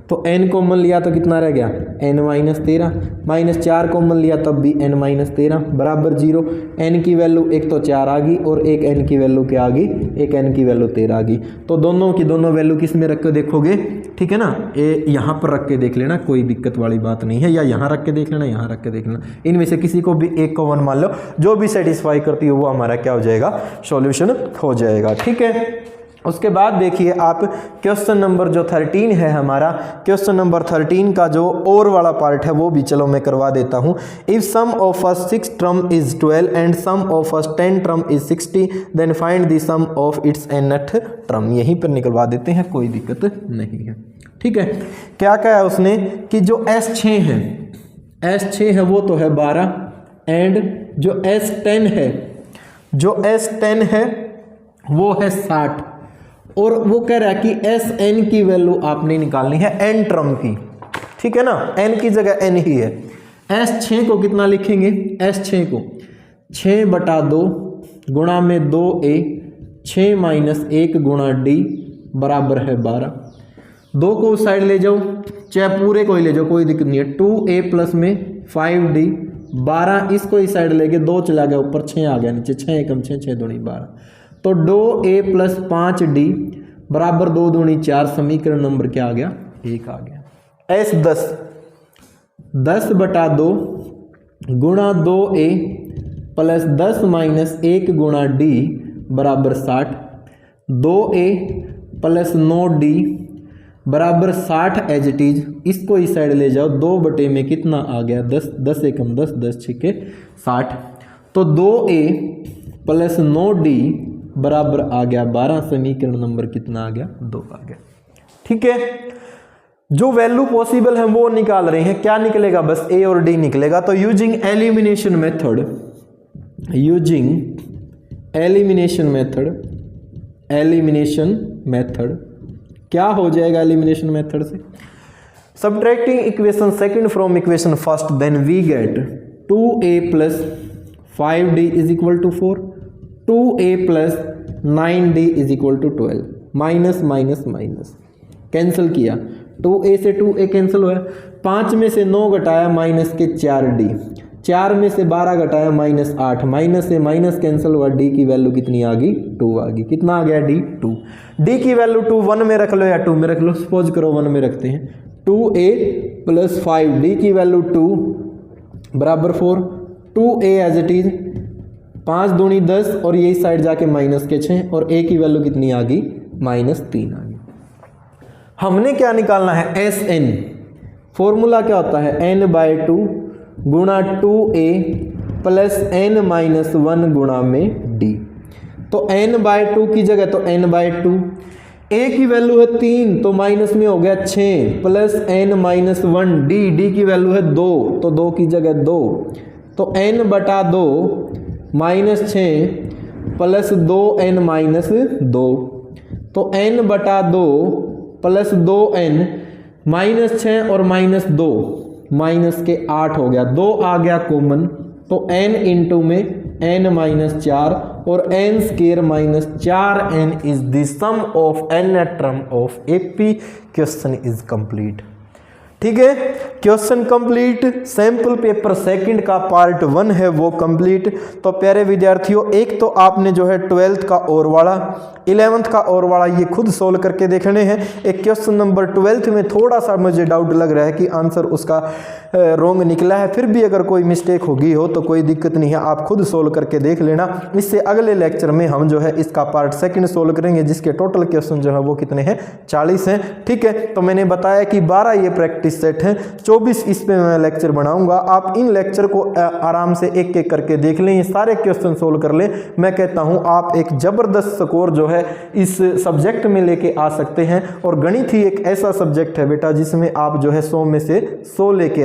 तो n कॉमन लिया तो कितना रह गया n माइनस 13, माइनस 4 कॉमन लिया तब भी n माइनस 13 बराबर 0। n की वैल्यू एक तो 4 आ गई और एक n की वैल्यू क्या आ गई, एक n की वैल्यू 13 आ गई। तो दोनों की दोनों वैल्यू किस में रख के देखोगे, ठीक है ना। ये यहाँ पर रख के देख लेना, कोई दिक्कत वाली बात नहीं है, या यहाँ रख के देख लेना, यहाँ रख के देख लेना। इनमें से किसी को भी एक को 1 मान लो, जो भी सेटिस्फाई करती है वो हमारा क्या हो जाएगा, सॉल्यूशन हो जाएगा, ठीक है। उसके बाद देखिए आप क्वेश्चन नंबर जो 13 है हमारा, क्वेश्चन नंबर 13 का जो और वाला पार्ट है वो भी चलो मैं करवा देता हूँ। If sum of first 6 term is 12 and sum of first 10 term is 60 then find the sum of its nth term. यहीं पर निकलवा देते हैं, कोई दिक्कत नहीं है, ठीक है। क्या कहा है उसने कि जो S6 है, S6 है वो तो है 12, एंड जो S10 है वो है 60 और वो कह रहा है कि एस एन की वैल्यू आपने निकालनी है एन टर्म की, ठीक है ना, एन की जगह एन ही है। एस 6 को कितना लिखेंगे, एस 6 को 6/2 गुणा में 2a 6 - 1 गुणा d बराबर है 12। 2 को उस साइड ले जाओ, चाहे पूरे को ही ले जाओ, कोई दिक्कत नहीं है। 2a प्लस में 5d 12, इसको इस साइड लेके 2 चला गया ऊपर, 6 आ गया नीचे, 6 एकम 6 6 दूनी 12। तो 2a प्लस 5d बराबर 2 दूनी 4, समीकरण नंबर क्या आ गया, 1 आ गया। एस 10/2 गुणा 2a प्लस 10 - 1 गुणा d बराबर 60। 2a प्लस 9d बराबर 60 एज इट इज, इसको इस साइड ले जाओ, 2 बटे में कितना आ गया 10, 10 एकम 10, 10 छिके 60। तो 2a प्लस 9d बराबर आ गया 12, समीकरण नंबर कितना आ गया, 2 आ गया। ठीक है, जो वैल्यू पॉसिबल है वो निकाल रहे हैं, क्या निकलेगा, बस a और d निकलेगा। तो using elimination method, elimination method क्या हो जाएगा एलिमिनेशन मेथड से, subtracting equation second from equation first, then we get 2a plus 5d is equal to 4, 2a plus 9d is equal to 12, minus minus minus cancel किया, 2a से 2a कैंसिल हुआ, 5 में से 9 घटाया माइनस के 4d, 4 में से 12 घटाया -8, माइनस से माइनस कैंसिल हुआ, d की वैल्यू कितनी आ गई, 2 आ गई। कितना आ गया d, 2। d की वैल्यू 2 1 में रख लो या 2 में रख लो, सपोज करो 1 में रखते हैं। 2a प्लस 5 d की वैल्यू 2 बराबर 4, 2a एज इट इज, 5 दूनी 10 और ये साइड जाके माइनस के 6 और a की वैल्यू कितनी आ गई, -3 आ गई। हमने क्या निकालना है, एस एन। फॉर्मूला क्या होता है, n/2 गुणा 2a प्लस n-1 गुणा में d। तो n/2 की जगह तो n/2, a की वैल्यू है 3 तो माइनस में हो गया 6 प्लस n-1 d की वैल्यू है 2 तो 2 की जगह 2, तो n/2 -6 प्लस 2n-2, तो n/2 प्लस 2n -6 और -2 माइनस के 8 हो गया, 2 आ गया कॉमन, तो n इंटू में n-4 और n square -4n is the sum of n term of AP। Question is complete. ठीक है, question complete. Sample paper second का पार्ट 1 है वो कंप्लीट। तो प्यारे विद्यार्थियों, एक तो आपने जो है 12th का और वाला, 11th का और वाला ये खुद सोल्व करके देखने हैं। एक क्वेश्चन नंबर 12th में थोड़ा सा मुझे डाउट लग रहा है कि आंसर उसका रॉन्ग निकला है, फिर भी अगर कोई मिस्टेक होगी हो तो कोई दिक्कत नहीं है, आप खुद सोल्व करके देख लेना। इससे अगले लेक्चर में हम जो है इसका पार्ट सेकंड सोल्व करेंगे, जिसके टोटल क्वेश्चन जो है वो कितने हैं, 40 हैं। ठीक है, तो मैंने बताया कि 12 ये प्रैक्टिस सेट हैं, 24 इस पे मैं लेक्चर बनाऊंगा। आप इन लेक्चर को आराम से एक एक करके देख लें, ये सारे क्वेश्चन सोल्व कर लें। मैं कहता हूँ आप एक जबरदस्त स्कोर जो है इस सब्जेक्ट में लेके आ सकते हैं। और गणित ही एक ऐसा सब्जेक्ट है बेटा जिसमें आप जो है 100 में से 100 लेके